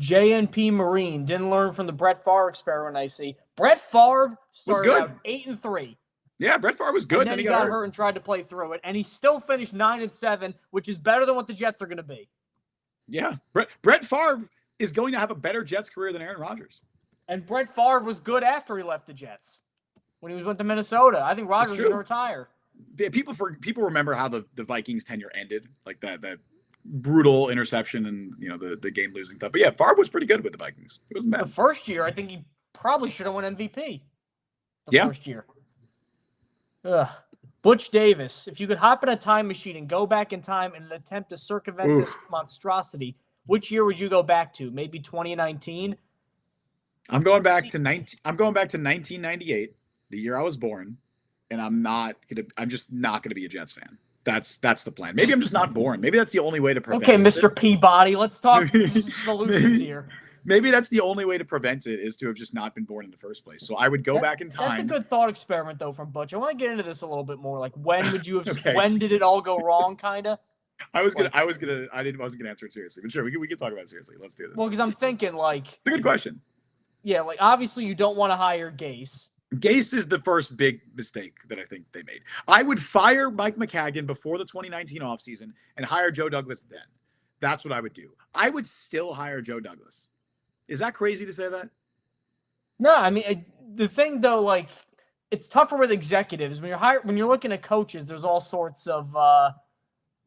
JNP Marine didn't learn from the Brett Favre experiment. I see. Brett Favre started out 8-3.
Yeah, Brett Favre was good.
And then he got hurt and tried to play through it, and he still finished 9-7, which is better than what the Jets are going to be.
Yeah, Brett Favre is going to have a better Jets career than Aaron Rodgers.
And Brett Favre was good after he left the Jets when he went to Minnesota. I think Rodgers is going to retire.
Yeah, people remember how the Vikings tenure ended, like that brutal interception and the game losing stuff. But yeah, Favre was pretty good with the Vikings. It wasn't bad.
The first year, I think he probably should have won MVP. First year. Ugh. Butch Davis, if you could hop in a time machine and go back in time in an attempt to circumvent this monstrosity, which year would you go back to? Maybe 2019?
I'm going back to 1998, the year I was born, and I'm just not gonna be a Jets fan. That's the plan. Maybe I'm just not born. Maybe that's the only way to prevent it.
Okay, Mr. Peabody, let's talk solutions here.
Maybe that's the only way to prevent it is to have just not been born in the first place. So I would go back in time.
That's a good thought experiment, though, from Butch. I want to get into this a little bit more. Like, when would you have? When did it all go wrong? Kind of.
I wasn't gonna answer it seriously, but sure, we can talk about it seriously. Let's do this.
Well, because I'm thinking like.
It's a good question.
Yeah, like obviously you don't want to hire Gase.
Gase is the first big mistake that I think they made. I would fire Mike McCagnon before the 2019 offseason and hire Joe Douglas then. That's what I would do. I would still hire Joe Douglas. Is that crazy to say that?
No, I mean the thing though, like it's tougher with executives when you're looking at coaches. There's all sorts of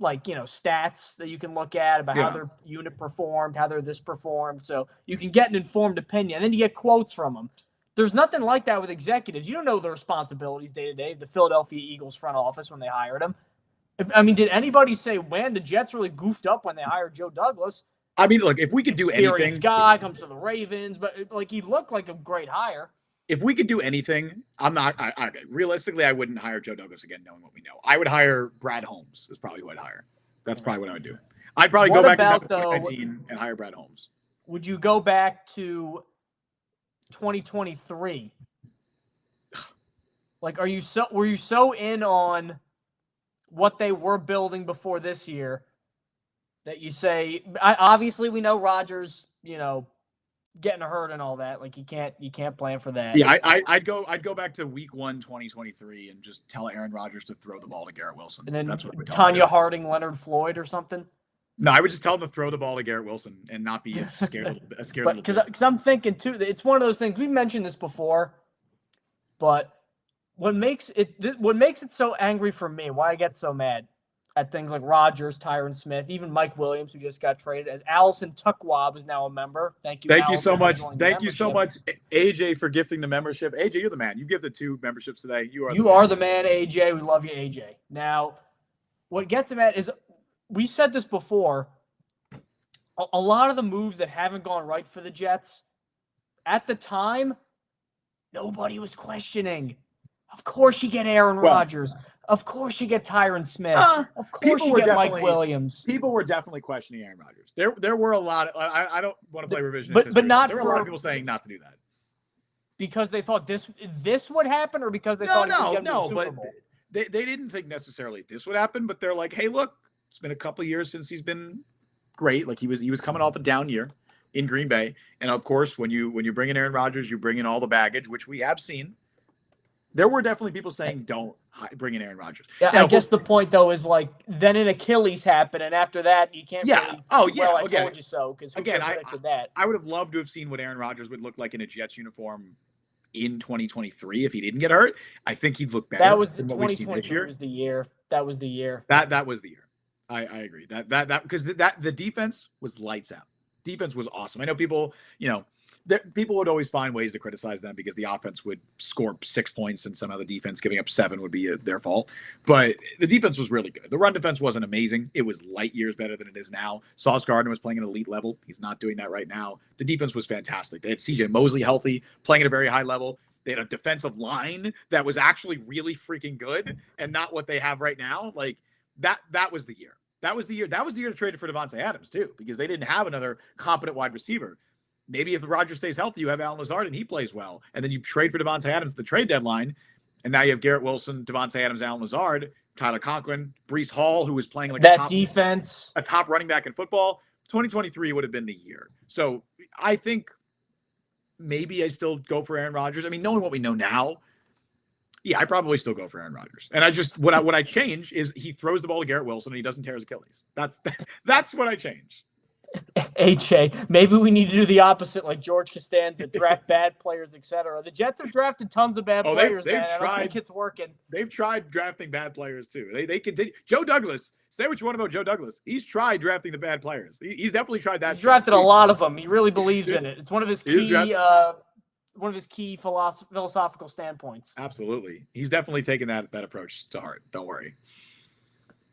stats that you can look at about how their unit performed, how this performed. So you can get an informed opinion, and then you get quotes from them. There's nothing like that with executives. You don't know their responsibilities day to day. The Philadelphia Eagles front office when they hired him. I mean, did anybody say, man, the Jets really goofed up when they hired Joe Douglas?
I mean, look, if we could do anything.
Guy comes to the Ravens, but he looked like a great hire.
If we could do anything, realistically, I wouldn't hire Joe Douglas again, knowing what we know. I would hire Brad Holmes is probably who I'd hire. That's probably what I would do. I'd probably go back to 2019 and hire Brad Holmes.
Would you go back to 2023? Like, were you so in on what they were building before this year that you say, obviously we know Rodgers, getting hurt and all that. Like you can't plan for that.
Yeah, I'd go back to week 1, 2023 and just tell Aaron Rodgers to throw the ball to Garrett Wilson.
And then
that's what
Tanya Harding, Leonard Floyd or something.
No, I would just tell him to throw the ball to Garrett Wilson and not be scared.
Because I'm thinking too, it's one of those things. We've mentioned this before, but what makes it so angry for me, why I get so mad at things like Rodgers, Tyron Smith, even Mike Williams, who just got traded, as Allison Tuckwab is now a member. Thank you.
Thank you so much. Thank you so much, AJ, for gifting the membership. AJ, you're the man. You gifted 2 memberships today. You are the man, AJ. We love you, AJ. Now, what gets him at is, we said this before, a lot of the moves that haven't gone right for the Jets, at the time, nobody was questioning. Of course you get Aaron Rodgers. Of course you get Tyron Smith. Of course you get Mike Williams. People were definitely questioning Aaron Rodgers. There were a lot of, I don't want to play revisionist history, but there were a lot of people saying not to do that. Because they thought this would happen, or because they thought he would get the Super Bowl? They didn't think necessarily this would happen, but they're like, hey, look, it's been a couple of years since he's been great. Like he was coming off a down year in Green Bay. And of course, when you bring in Aaron Rodgers, you bring in all the baggage, which we have seen. There were definitely people saying don't bring in Aaron Rodgers.
Yeah,
Now,
I guess the point though is like then an Achilles happened, and after that you can't really.
Oh yeah.
Well, I
again,
told you so because who
again,
could have predicted that?
I would have loved to have seen what Aaron Rodgers would look like in a Jets uniform in 2023 if he didn't get hurt. I think he'd look better.
That was the
than what we've seen this
2023
year.
was the year. That was the year.
That was the year. I agree. That because the defense was lights out. Defense was awesome. I know people, people would always find ways to criticize them because the offense would score 6 points and somehow the defense giving up 7 would be their fault. But the defense was really good. The run defense wasn't amazing. It was light years better than it is now. Sauce Gardner was playing at an elite level. He's not doing that right now. The defense was fantastic. They had CJ Mosley healthy, playing at a very high level. They had a defensive line that was actually really freaking good and not what they have right now. Like that was the year. That was the year. That was the year to trade for Devontae Adams too, because they didn't have another competent wide receiver. Maybe if Rodgers stays healthy, you have Allen Lazard and he plays well. And then you trade for Devontae Adams at the trade deadline. And now you have Garrett Wilson, Devontae Adams, Allen Lazard, Tyler Conklin, Breece Hall, who was playing like
a
top running back in football. 2023 would have been the year. So I think maybe I still go for Aaron Rodgers. I mean, knowing what we know now, yeah, I probably still go for Aaron Rodgers. And I just what I change is he throws the ball to Garrett Wilson and he doesn't tear his Achilles. That's what I change.
HA, maybe we need to do the opposite, like George Costanza, draft bad players, etc. The Jets have drafted tons of bad players.
They've
man.
tried.
I don't think it's working.
They've tried drafting bad players too. They continue. Joe Douglas. Say what you want about Joe Douglas. He's tried drafting the bad players. He's definitely tried that.
He's drafted a lot of them. He really believes in it. It's one of his key philosophical standpoints.
Absolutely, he's definitely taken that approach to heart. Don't worry.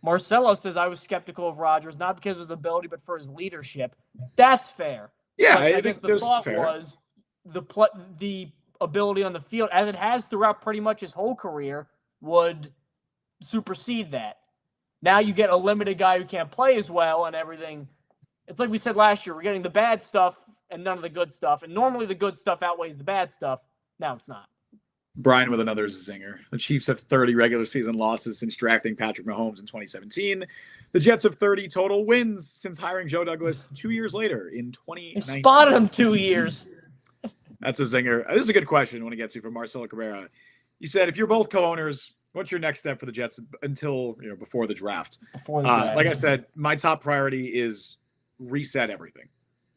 Marcelo says, I was skeptical of Rodgers, not because of his ability, but for his leadership. That's fair.
Yeah,
I guess the thought was the ability on the field, as it has throughout pretty much his whole career, would supersede that. Now you get a limited guy who can't play as well and everything. It's like we said last year, we're getting the bad stuff and none of the good stuff. And normally the good stuff outweighs the bad stuff. Now it's not.
Brian with another zinger. The Chiefs have 30 regular season losses since drafting Patrick Mahomes in 2017. The Jets have 30 total wins since hiring Joe Douglas 2 years later in 2019.
They spotted him 2 years.
That's a zinger. This is a good question when it gets to from Marcelo Cabrera. He said, if you're both co-owners, what's your next step for the Jets until before the draft? Like I said, my top priority is reset everything.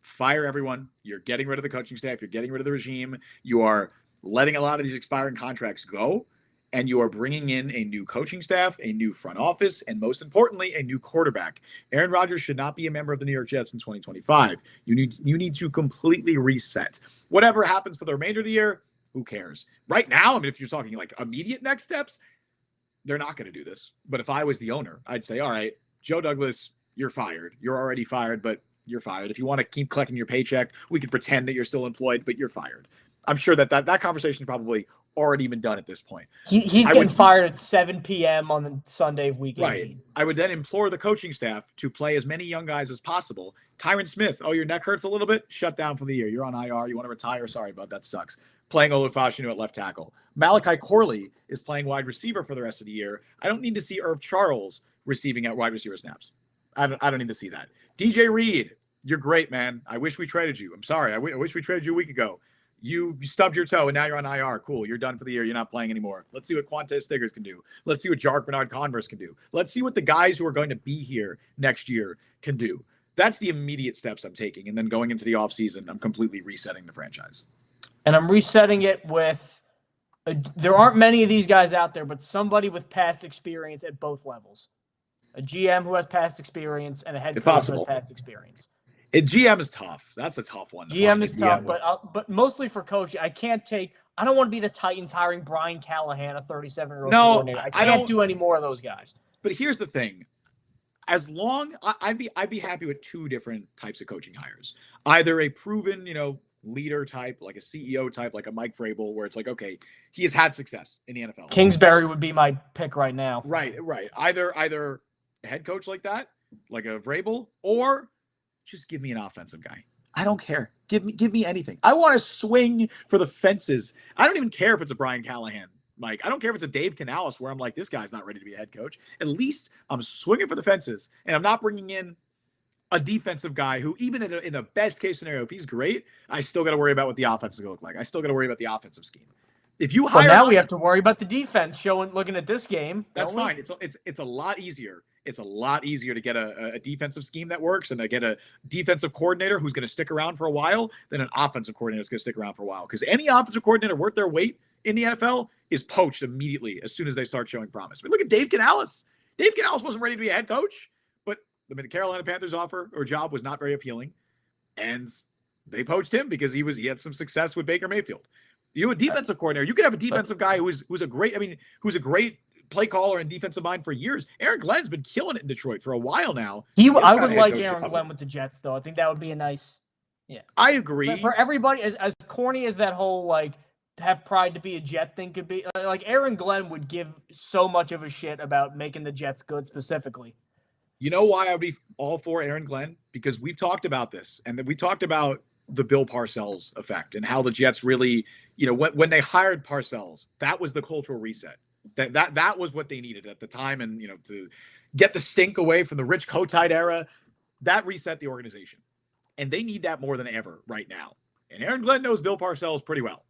Fire everyone. You're getting rid of the coaching staff. You're getting rid of the regime. You are letting a lot of these expiring contracts go, and you are bringing in a new coaching staff, a new front office, and most importantly, a new quarterback. Aaron Rodgers should not be a member of the New York Jets in 2025. You need to completely reset. Whatever happens for the remainder of the year, who cares? Right now, I mean, if you're talking like immediate next steps, they're not going to do this. But if I was the owner, I'd say, all right, Joe Douglas, you're fired. You're already fired, but you're fired. If you want to keep collecting your paycheck, we can pretend that you're still employed, but you're fired. I'm sure that conversation is probably already been done at this point.
He's getting fired at 7 p.m. on the Sunday of week 18.
Right. I would then implore the coaching staff to play as many young guys as possible. Tyron Smith, your neck hurts a little bit? Shut down for the year. You're on IR. You want to retire? Sorry, bud. That sucks. Playing Olufashinu at left tackle. Malachi Corley is playing wide receiver for the rest of the year. I don't need to see Irv Charles receiving at wide receiver snaps. I don't need to see that. DJ Reed, you're great, man. I wish we traded you. I'm sorry. I wish we traded you a week ago. You stubbed your toe, and now you're on IR. Cool. You're done for the year. You're not playing anymore. Let's see what Quantez Stiggers can do. Let's see what Jark Bernard Converse can do. Let's see what the guys who are going to be here next year can do. That's the immediate steps I'm taking. And then going into the offseason, I'm completely resetting the franchise.
And I'm resetting it with there aren't many of these guys out there, but somebody with past experience at both levels. A GM who has past experience and a head coach who has past experience.
GM is tough. That's a tough one.
GM is tough, but mostly for coaching. I don't want to be the Titans hiring Brian Callahan, a 37-year-old coordinator. I can't do any more of those guys.
But here's the thing. As long I'd be happy with two different types of coaching hires. Either a proven, leader type, like a CEO type, like a Mike Vrabel, where it's like, okay, he has had success in the NFL.
Kingsbury would be my pick right now.
Right. Either a head coach like that, like a Vrabel, or just give me an offensive guy. I don't care. Give me anything. I want to swing for the fences. I don't even care if it's a Brian Callahan, Mike. I don't care if it's a Dave Canales where I'm like, this guy's not ready to be a head coach. At least I'm swinging for the fences, and I'm not bringing in a defensive guy who, even in the best case scenario, if he's great, I still got to worry about what the offense is going to look like. I still got to worry about the offensive scheme. If you
Well,
hire
now we have to worry about the defense looking at this game.
That's fine. It's a lot easier. It's a lot easier to get a defensive scheme that works and to get a defensive coordinator who's going to stick around for a while than an offensive coordinator that's going to stick around for a while. Because any offensive coordinator worth their weight in the NFL is poached immediately as soon as they start showing promise. I mean, look at Dave Canales. Dave Canales wasn't ready to be a head coach, but the Carolina Panthers offer or job was not very appealing, and they poached him because he had some success with Baker Mayfield. You a defensive coordinator. You could have a defensive guy who's a great play caller and defensive mind for years. Aaron Glenn's been killing it in Detroit for a while now.
I would like Aaron Glenn with the Jets, though. I think that would be a nice. Yeah,
I agree.
But for everybody, as corny as that whole like have pride to be a Jet thing could be, like Aaron Glenn would give so much of a shit about making the Jets good specifically.
You know why I would be all for Aaron Glenn? Because we've talked about this, and then we talked about the Bill Parcells effect and how the Jets really, when they hired Parcells, that was the cultural reset. That was what they needed at the time, and to get the stink away from the Rich Kotite era, that reset the organization, and they need that more than ever right now. And Aaron Glenn knows Bill Parcells pretty well.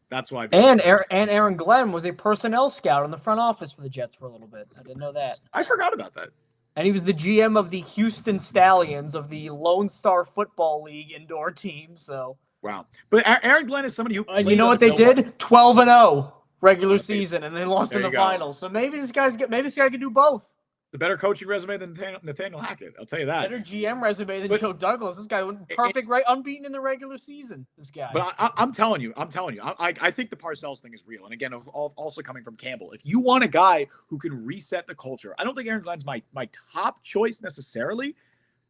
That's why.
Aaron Glenn was a personnel scout in the front office for the Jets for a little bit. I didn't know that.
I forgot about that.
And he was the GM of the Houston Stallions of the Lone Star Football League indoor team. So
wow, but Aaron Glenn is somebody who.
And you know what they did? 12-0 regular season, and they lost in the finals. So maybe this guy can do both.
The better coaching resume than Nathaniel Hackett. I'll tell you that.
Better GM resume than Joe Douglas. This guy went perfect, right? Unbeaten in the regular season. This guy.
But I'm telling you, I think the Parcells thing is real. And again, also coming from Campbell, if you want a guy who can reset the culture, I don't think Aaron Glenn's my top choice necessarily,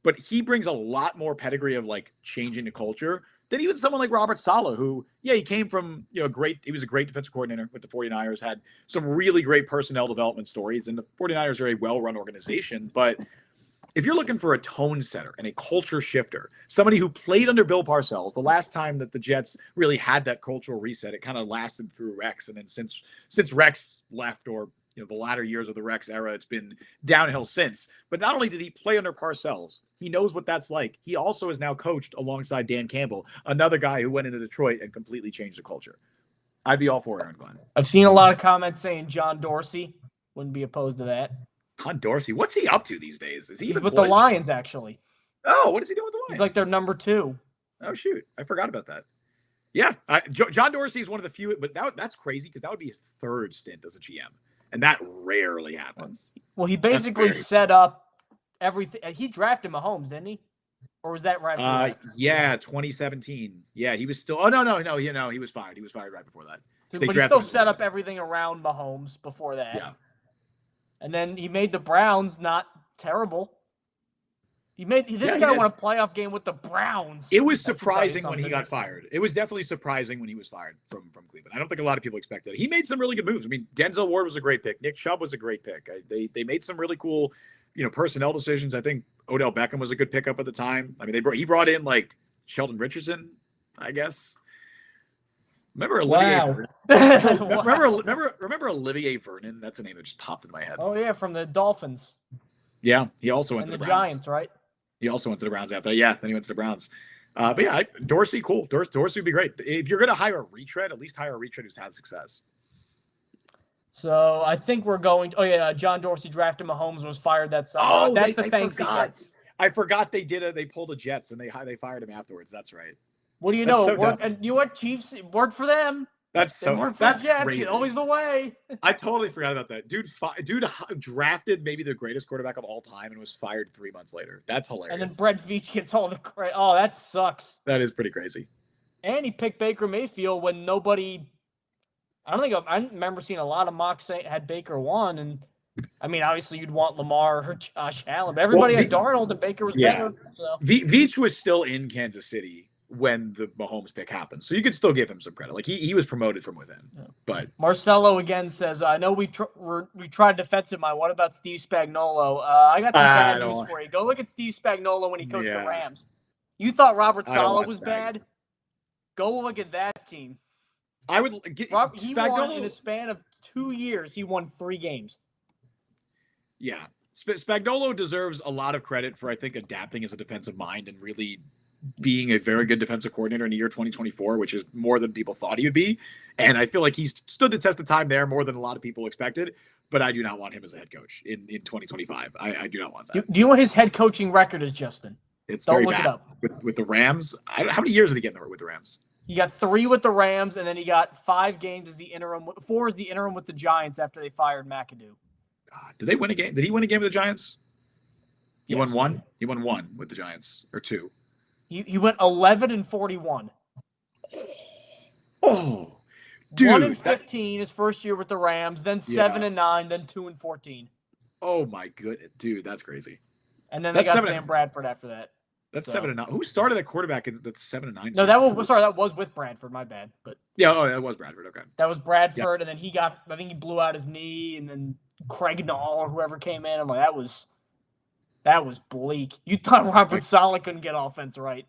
but he brings a lot more pedigree of like changing the culture than even someone like Robert Saleh, who, he came from, he was a great defensive coordinator with the 49ers, had some really great personnel development stories, and the 49ers are a well-run organization. But if you're looking for a tone setter and a culture shifter, somebody who played under Bill Parcells, the last time that the Jets really had that cultural reset, it kind of lasted through Rex. And then since Rex left, or the latter years of the Rex era, it's been downhill since. But not only did he play under Parcells, he knows what that's like. He also is now coached alongside Dan Campbell, another guy who went into Detroit and completely changed the culture. I'd be all for Aaron Glenn.
I've seen a lot of comments saying John Dorsey wouldn't be opposed to that.
John Dorsey, what's he up to these days? He's
with the Lions, actually.
Oh, what is he doing with the Lions?
He's like their number 2.
Oh, shoot. I forgot about that. Yeah. John Dorsey is one of the few, but that's crazy because that would be his third stint as a GM. And that rarely happens.
Well, he basically set up everything. He drafted Mahomes, didn't he? Or was that right?
Yeah, 2017. Yeah, he was still. Oh no. He was fired. He was fired right before that.
But he still set up everything around Mahomes before that.
Yeah.
And then he made the Browns not terrible. This guy won a playoff game with the Browns.
It was surprising when he got fired. It was definitely surprising when he was fired from Cleveland. I don't think a lot of people expected it. He made some really good moves. I mean, Denzel Ward was a great pick. Nick Chubb was a great pick. They made some really cool, personnel decisions. I think Odell Beckham was a good pickup at the time. I mean, he brought in like Sheldon Richardson, I guess. Remember Olivier Vernon? Remember Olivier Vernon? That's a name that just popped in my head.
Oh yeah, from the Dolphins.
Yeah, he also went to the Browns.
Giants, right?
He also went to the Browns after. Yeah, then he went to the Browns. But yeah, Dorsey, cool. Dorsey would be great. If you're going to hire a retread, at least hire a retread who's had success.
So I think we're going. John Dorsey drafted Mahomes and was fired that summer.
Oh,
that's
they forgot. I forgot they did They pulled the Jets and they fired him afterwards. That's right.
What do you know? And you know what? Chiefs worked for them.
That's crazy.
Always the way.
I totally forgot about that. Dude drafted maybe the greatest quarterback of all time and was fired 3 months later. That's hilarious.
And then Brett Veach gets all the credit. Oh, that sucks.
That is pretty crazy.
And he picked Baker Mayfield when nobody. I remember seeing a lot of mocks had Baker won, and I mean, obviously you'd want Lamar or Josh Allen, but everybody had Darnold and Baker was better. So.
Veach was still in Kansas City when the Mahomes pick happened, so you could still give him some credit. Like he was promoted from within. Yeah. But
Marcelo again says, "I know we tried defensive mind. What about Steve Spagnuolo? I got some bad news for you. Go look at Steve Spagnuolo when he coached the Rams. You thought Robert Saleh was bad? Go look at that team.
I would get
won in a span of 2 years. He won 3 games.
Yeah, Spagnuolo deserves a lot of credit for, I think, adapting as a defensive mind and really being a very good defensive coordinator in the year 2024, which is more than people thought he would be. And I feel like he's stood the test of time there more than a lot of people expected. But I do not want him as a head coach in 2025. I do not want that.
Do you know what his head coaching record is, Justin?
It's
Don't
very
look
bad
it up.
with the Rams. How many years did he get with the Rams?
He got 3 with the Rams, and then he got 5 games as the interim. 4 as the interim with the Giants after they fired McAdoo.
God, did they win a game? Did he win a game with the Giants? He
Yes.
won 1. He won 1 with the Giants, or 2.
He went 11-41.
Oh, dude,
1-15 his first year with the Rams, then 7-9, then 2-14.
Oh my goodness, dude, that's crazy.
And then they got Sam Bradford after that.
That's 7-9. Who started at quarterback? That's 7-9.
No, that was with Bradford. My bad, but
that was Bradford. Okay,
that was Bradford, and then I think he blew out his knee, and then Craig Nall or whoever came in. I'm like, that was bleak. You thought Robert Saleh couldn't get offense right.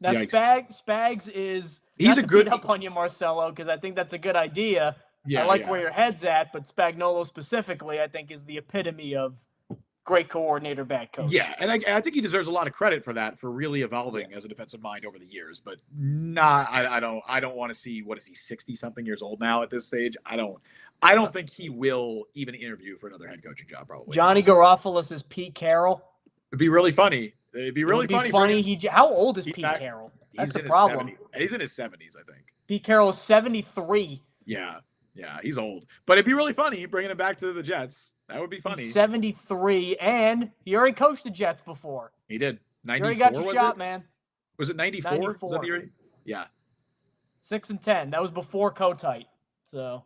Now Spags is
he's a good
up on you, Marcelo, because I think that's a good idea.
Yeah,
I like where your head's at, but Spagnuolo specifically, I think, is the epitome of great coordinator, bad coach.
Yeah, and I think he deserves a lot of credit for that, for really evolving as a defensive mind over the years. But I don't want to see, what is he, 60-something years old now at this stage? I don't think he will even interview for another head coaching job, probably.
Johnny Garofalos is Pete Carroll.
It'd be really funny. It'd be really funny.
How old is Pete Carroll? That's the problem.
He's in his 70s, I think.
Pete Carroll is 73.
Yeah, he's old. But it'd be really funny bringing him back to the Jets. That would be funny.
He's 73, and he already coached the Jets before.
He did. 94,
you already got your shot, man.
Was it 94?
94.
Was that the year? Yeah.
6-10. That was before Kotite. So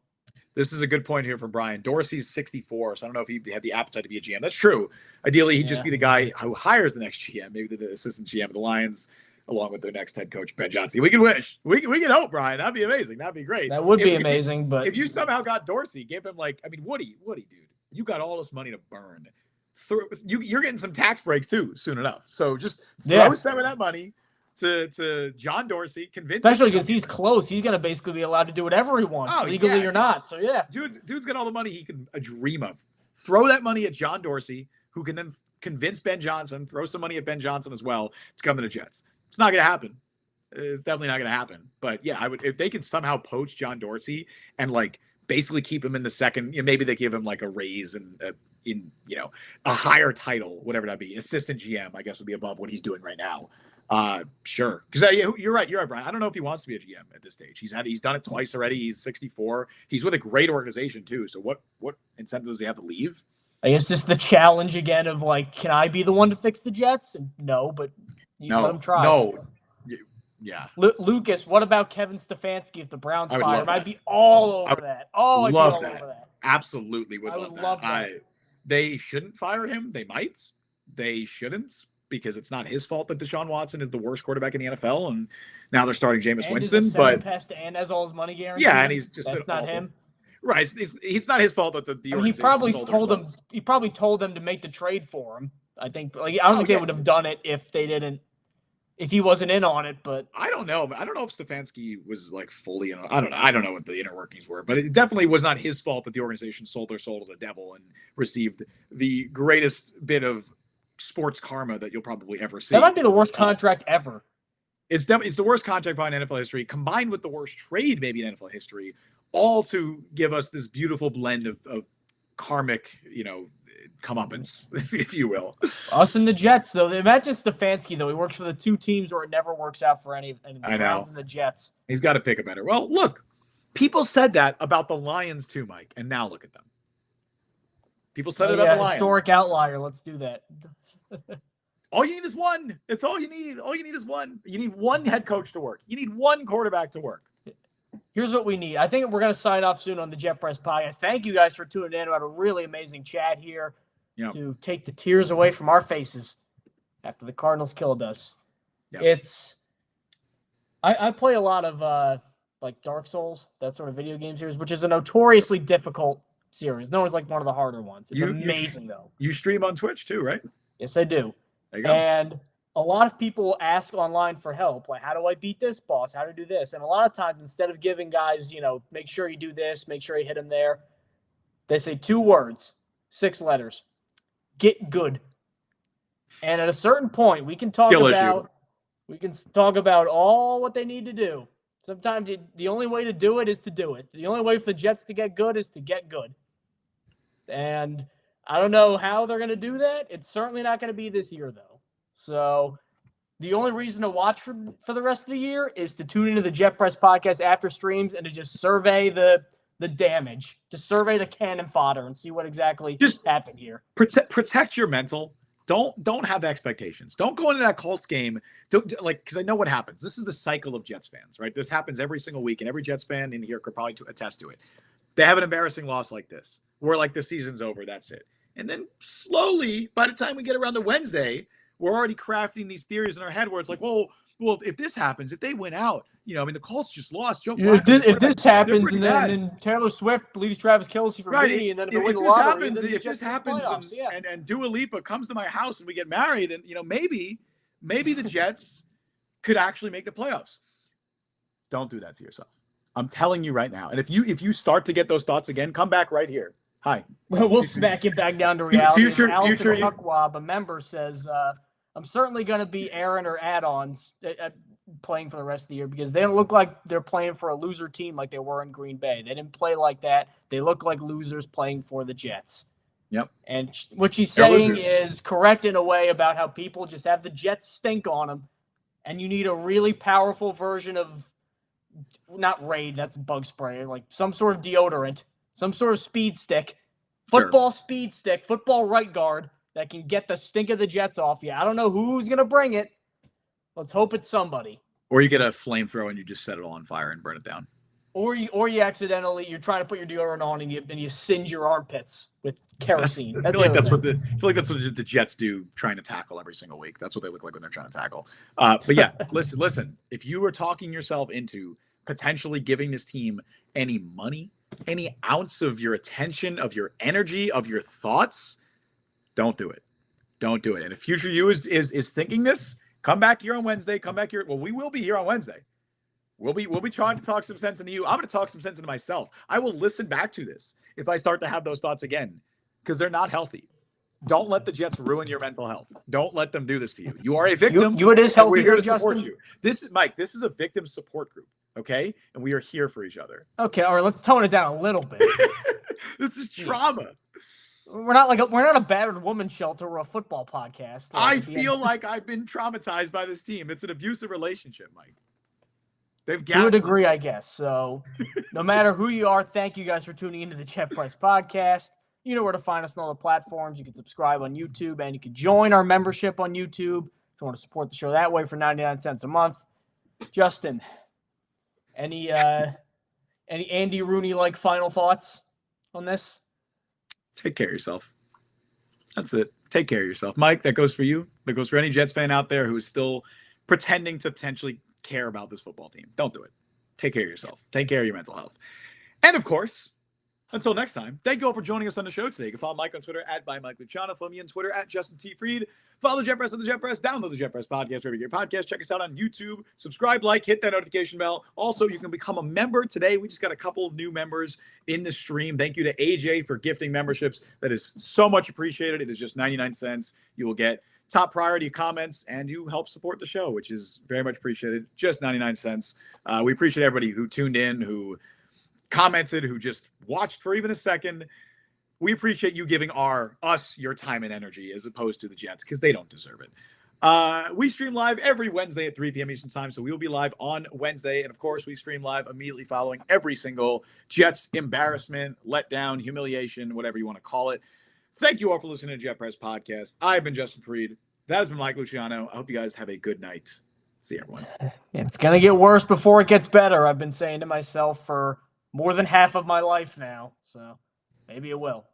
this is a good point here from Brian. Dorsey's 64, so I don't know if he had the appetite to be a GM. That's true. Ideally, he'd just be the guy who hires the next GM, maybe the assistant GM of the Lions, along with their next head coach, Ben Johnson. We can wish. We can hope, Brian. That'd be amazing. That'd be great.
That would be amazing. But
if you somehow got Dorsey, give him Woody, dude, you got all this money to burn. You're getting some tax breaks too soon enough. So just throw some of that money to John Dorsey,
especially because he's close. He's gonna basically be allowed to do whatever he wants, legally or not. So
dude's got all the money he can dream of. Throw that money at John Dorsey, who can then convince Ben Johnson. Throw some money at Ben Johnson as well to come to the Jets. It's not gonna happen. It's definitely not gonna happen. But yeah, I would, if they can somehow poach John Dorsey and basically keep him in the second. Maybe they give him a raise and a higher title, whatever that be. Assistant GM, I guess, would be above what he's doing right now. Sure. Because you're right, Brian. I don't know if he wants to be a GM at this stage. He's done it twice already. He's 64. He's with a great organization too. So what incentive does he have to leave?
I guess just the challenge again of can I be the one to fix the Jets? No, but let him try.
No. Yeah.
Lucas, what about Kevin Stefanski if the Browns fire him? I'd be all over that. Oh, I'd
love
be all
that.
over that.
Absolutely would
I
love
would
that.
love that.
They shouldn't fire him. They might. They shouldn't, because it's not his fault that Deshaun Watson is the worst quarterback in the NFL, and now they're starting Jameis Winston. But
and has all his money guaranteed.
Yeah, and he's just
that's not him.
Right. It's not his fault that the
he probably told them. He probably told them to make the trade for him. I think. I don't think they would have done it if they didn't. If he wasn't in on it, but
I don't know. I don't know if Stefanski was fully in. I don't know. I don't know what the inner workings were, but it definitely was not his fault that the organization sold their soul to the devil and received the greatest bit of sports karma that you'll probably ever see.
That might be the worst contract ever.
It's the worst contract by in NFL history, combined with the worst trade maybe in NFL history, all to give us this beautiful blend of karmic, comeuppance, if you will.
Us and the Jets, though. Imagine Stefanski, though. He works for the two teams where it never works out for any of the Browns and the Jets.
He's got to pick a better. Well, look, people said that about the Lions too, Mike, and now look at them. People said it about the Lions.
Historic outlier. Let's do that.
All you need is one. It's all you need. All you need is one. You need one head coach to work. You need one quarterback to work.
Here's what we need. I think we're going to sign off soon on the Jet Press podcast. Thank you guys for tuning in. We had a really amazing chat here to take the tears away from our faces after the Cardinals killed us. Yep. I play a lot of Dark Souls, that sort of video game series, which is a notoriously difficult series. No one's one of the harder ones. It's amazing, though.
You stream on Twitch too, right?
Yes, I do.
There you go.
And a lot of people ask online for help. How do I beat this boss? How to do this? And a lot of times, instead of giving guys, make sure you do this, make sure you hit him there, they say 2 words, 6 letters. Get good. And at a certain point, we can talk about We can talk about all what they need to do. Sometimes the only way to do it is to do it. The only way for the Jets to get good is to get good. And I don't know how they're going to do that. It's certainly not going to be this year, though. So the only reason to watch for the rest of the year is to tune into the Jet Press podcast after streams and to just survey the damage, to survey the cannon fodder and see what exactly just happened here.
Protect your mental. Don't have expectations. Don't go into that Colts game. Because I know what happens. This is the cycle of Jets fans, right? This happens every single week, and every Jets fan in here could probably attest to it. They have an embarrassing loss like this, where like the season's over, that's it. And then slowly, by the time we get around to Wednesday, we're already crafting these theories in our head where it's like, well, if this happens, if they win out, the Colts just lost. Joe Flacco,
if this happens, and then Taylor Swift leads Travis Kelce for me, and then
if this happens, and Dua Lipa comes to my house and we get married, and maybe the Jets could actually make the playoffs. Don't do that to yourself. I'm telling you right now. And if you start to get those thoughts again, come back right here. Hi.
We'll smack it back down to reality. Future Huckwab, a member, says, I'm certainly going to be Aaron or add-ons playing for the rest of the year because they don't look like they're playing for a loser team like they were in Green Bay. They didn't play like that. They look like losers playing for the Jets.
Yep.
And what she's saying is correct in a way about how people just have the Jets stink on them, and you need a really powerful version of not Raid, that's bug spray, like some sort of deodorant, some sort of speed stick, football speed stick, football right guard that can get the stink of the Jets off you. I don't know who's going to bring it. Let's hope it's somebody.
Or you get a flamethrower and you just set it all on fire and burn it down.
Or you accidentally, you're trying to put your deodorant on and you singe your armpits with kerosene.
I feel like that's what the Jets do, trying to tackle every single week. That's what they look like when they're trying to tackle. But yeah, listen. If you are talking yourself into potentially giving this team any money, any ounce of your attention, of your energy, of your thoughts, don't do it. Don't do it. And if future you is thinking this, come back here on Wednesday. Come back here. Well, we will be here on Wednesday. We'll be trying to talk some sense into you. I'm going to talk some sense into myself. I will listen back to this if I start to have those thoughts again, because they're not healthy. Don't let the Jets ruin your mental health. Don't let them do this to you. You are a victim.
It is healthy.
We're here to support you. This is Mike. This is a victim support group. Okay, and we are here for each other.
Okay, all right. Let's tone it down a little bit.
This is trauma.
We're not a battered woman shelter or a football podcast.
I feel like I've been traumatized by this team. It's an abusive relationship, Mike. They've
to a degree, I guess. So no matter who you are, thank you guys for tuning into the Jet Press podcast. You know where to find us on all the platforms. You can subscribe on YouTube, and you can join our membership on YouTube if you want to support the show that way for 99 cents a month. Justin, any Andy Rooney-like final thoughts on this?
Take care of yourself. That's it. Take care of yourself. Mike, that goes for you. That goes for any Jets fan out there who is still pretending to potentially care about this football team. Don't do it. Take care of yourself. Take care of your mental health. And of course, until next time, thank you all for joining us on the show today. You can follow Mike on Twitter at @ByMikeLuciano. Follow me on Twitter at Justin T. Fried. Follow the Jet Press on the Jet Press. Download the Jet Press podcast wherever you get your podcast. Check us out on YouTube. Subscribe, like, hit that notification bell. Also, you can become a member today. We just got a couple of new members in the stream. Thank you to AJ for gifting memberships. That is so much appreciated. It is just 99 cents. You will get top priority comments, and you help support the show, which is very much appreciated. Just 99 cents. We appreciate everybody who tuned in, who commented, who just watched for even a second. We appreciate you giving us your time and energy as opposed to the Jets, because they don't deserve it. We stream live every Wednesday at 3 p.m. Eastern time, so we will be live on Wednesday. And of course, we stream live immediately following every single Jets embarrassment, letdown, humiliation, whatever you want to call it. Thank you all for listening to Jet Press Podcast. I've been Justin Fried. That has been Mike Luciano. I hope you guys have a good night. See you, everyone.
It's going to get worse before it gets better. I've been saying to myself for more than half of my life now, so maybe it will.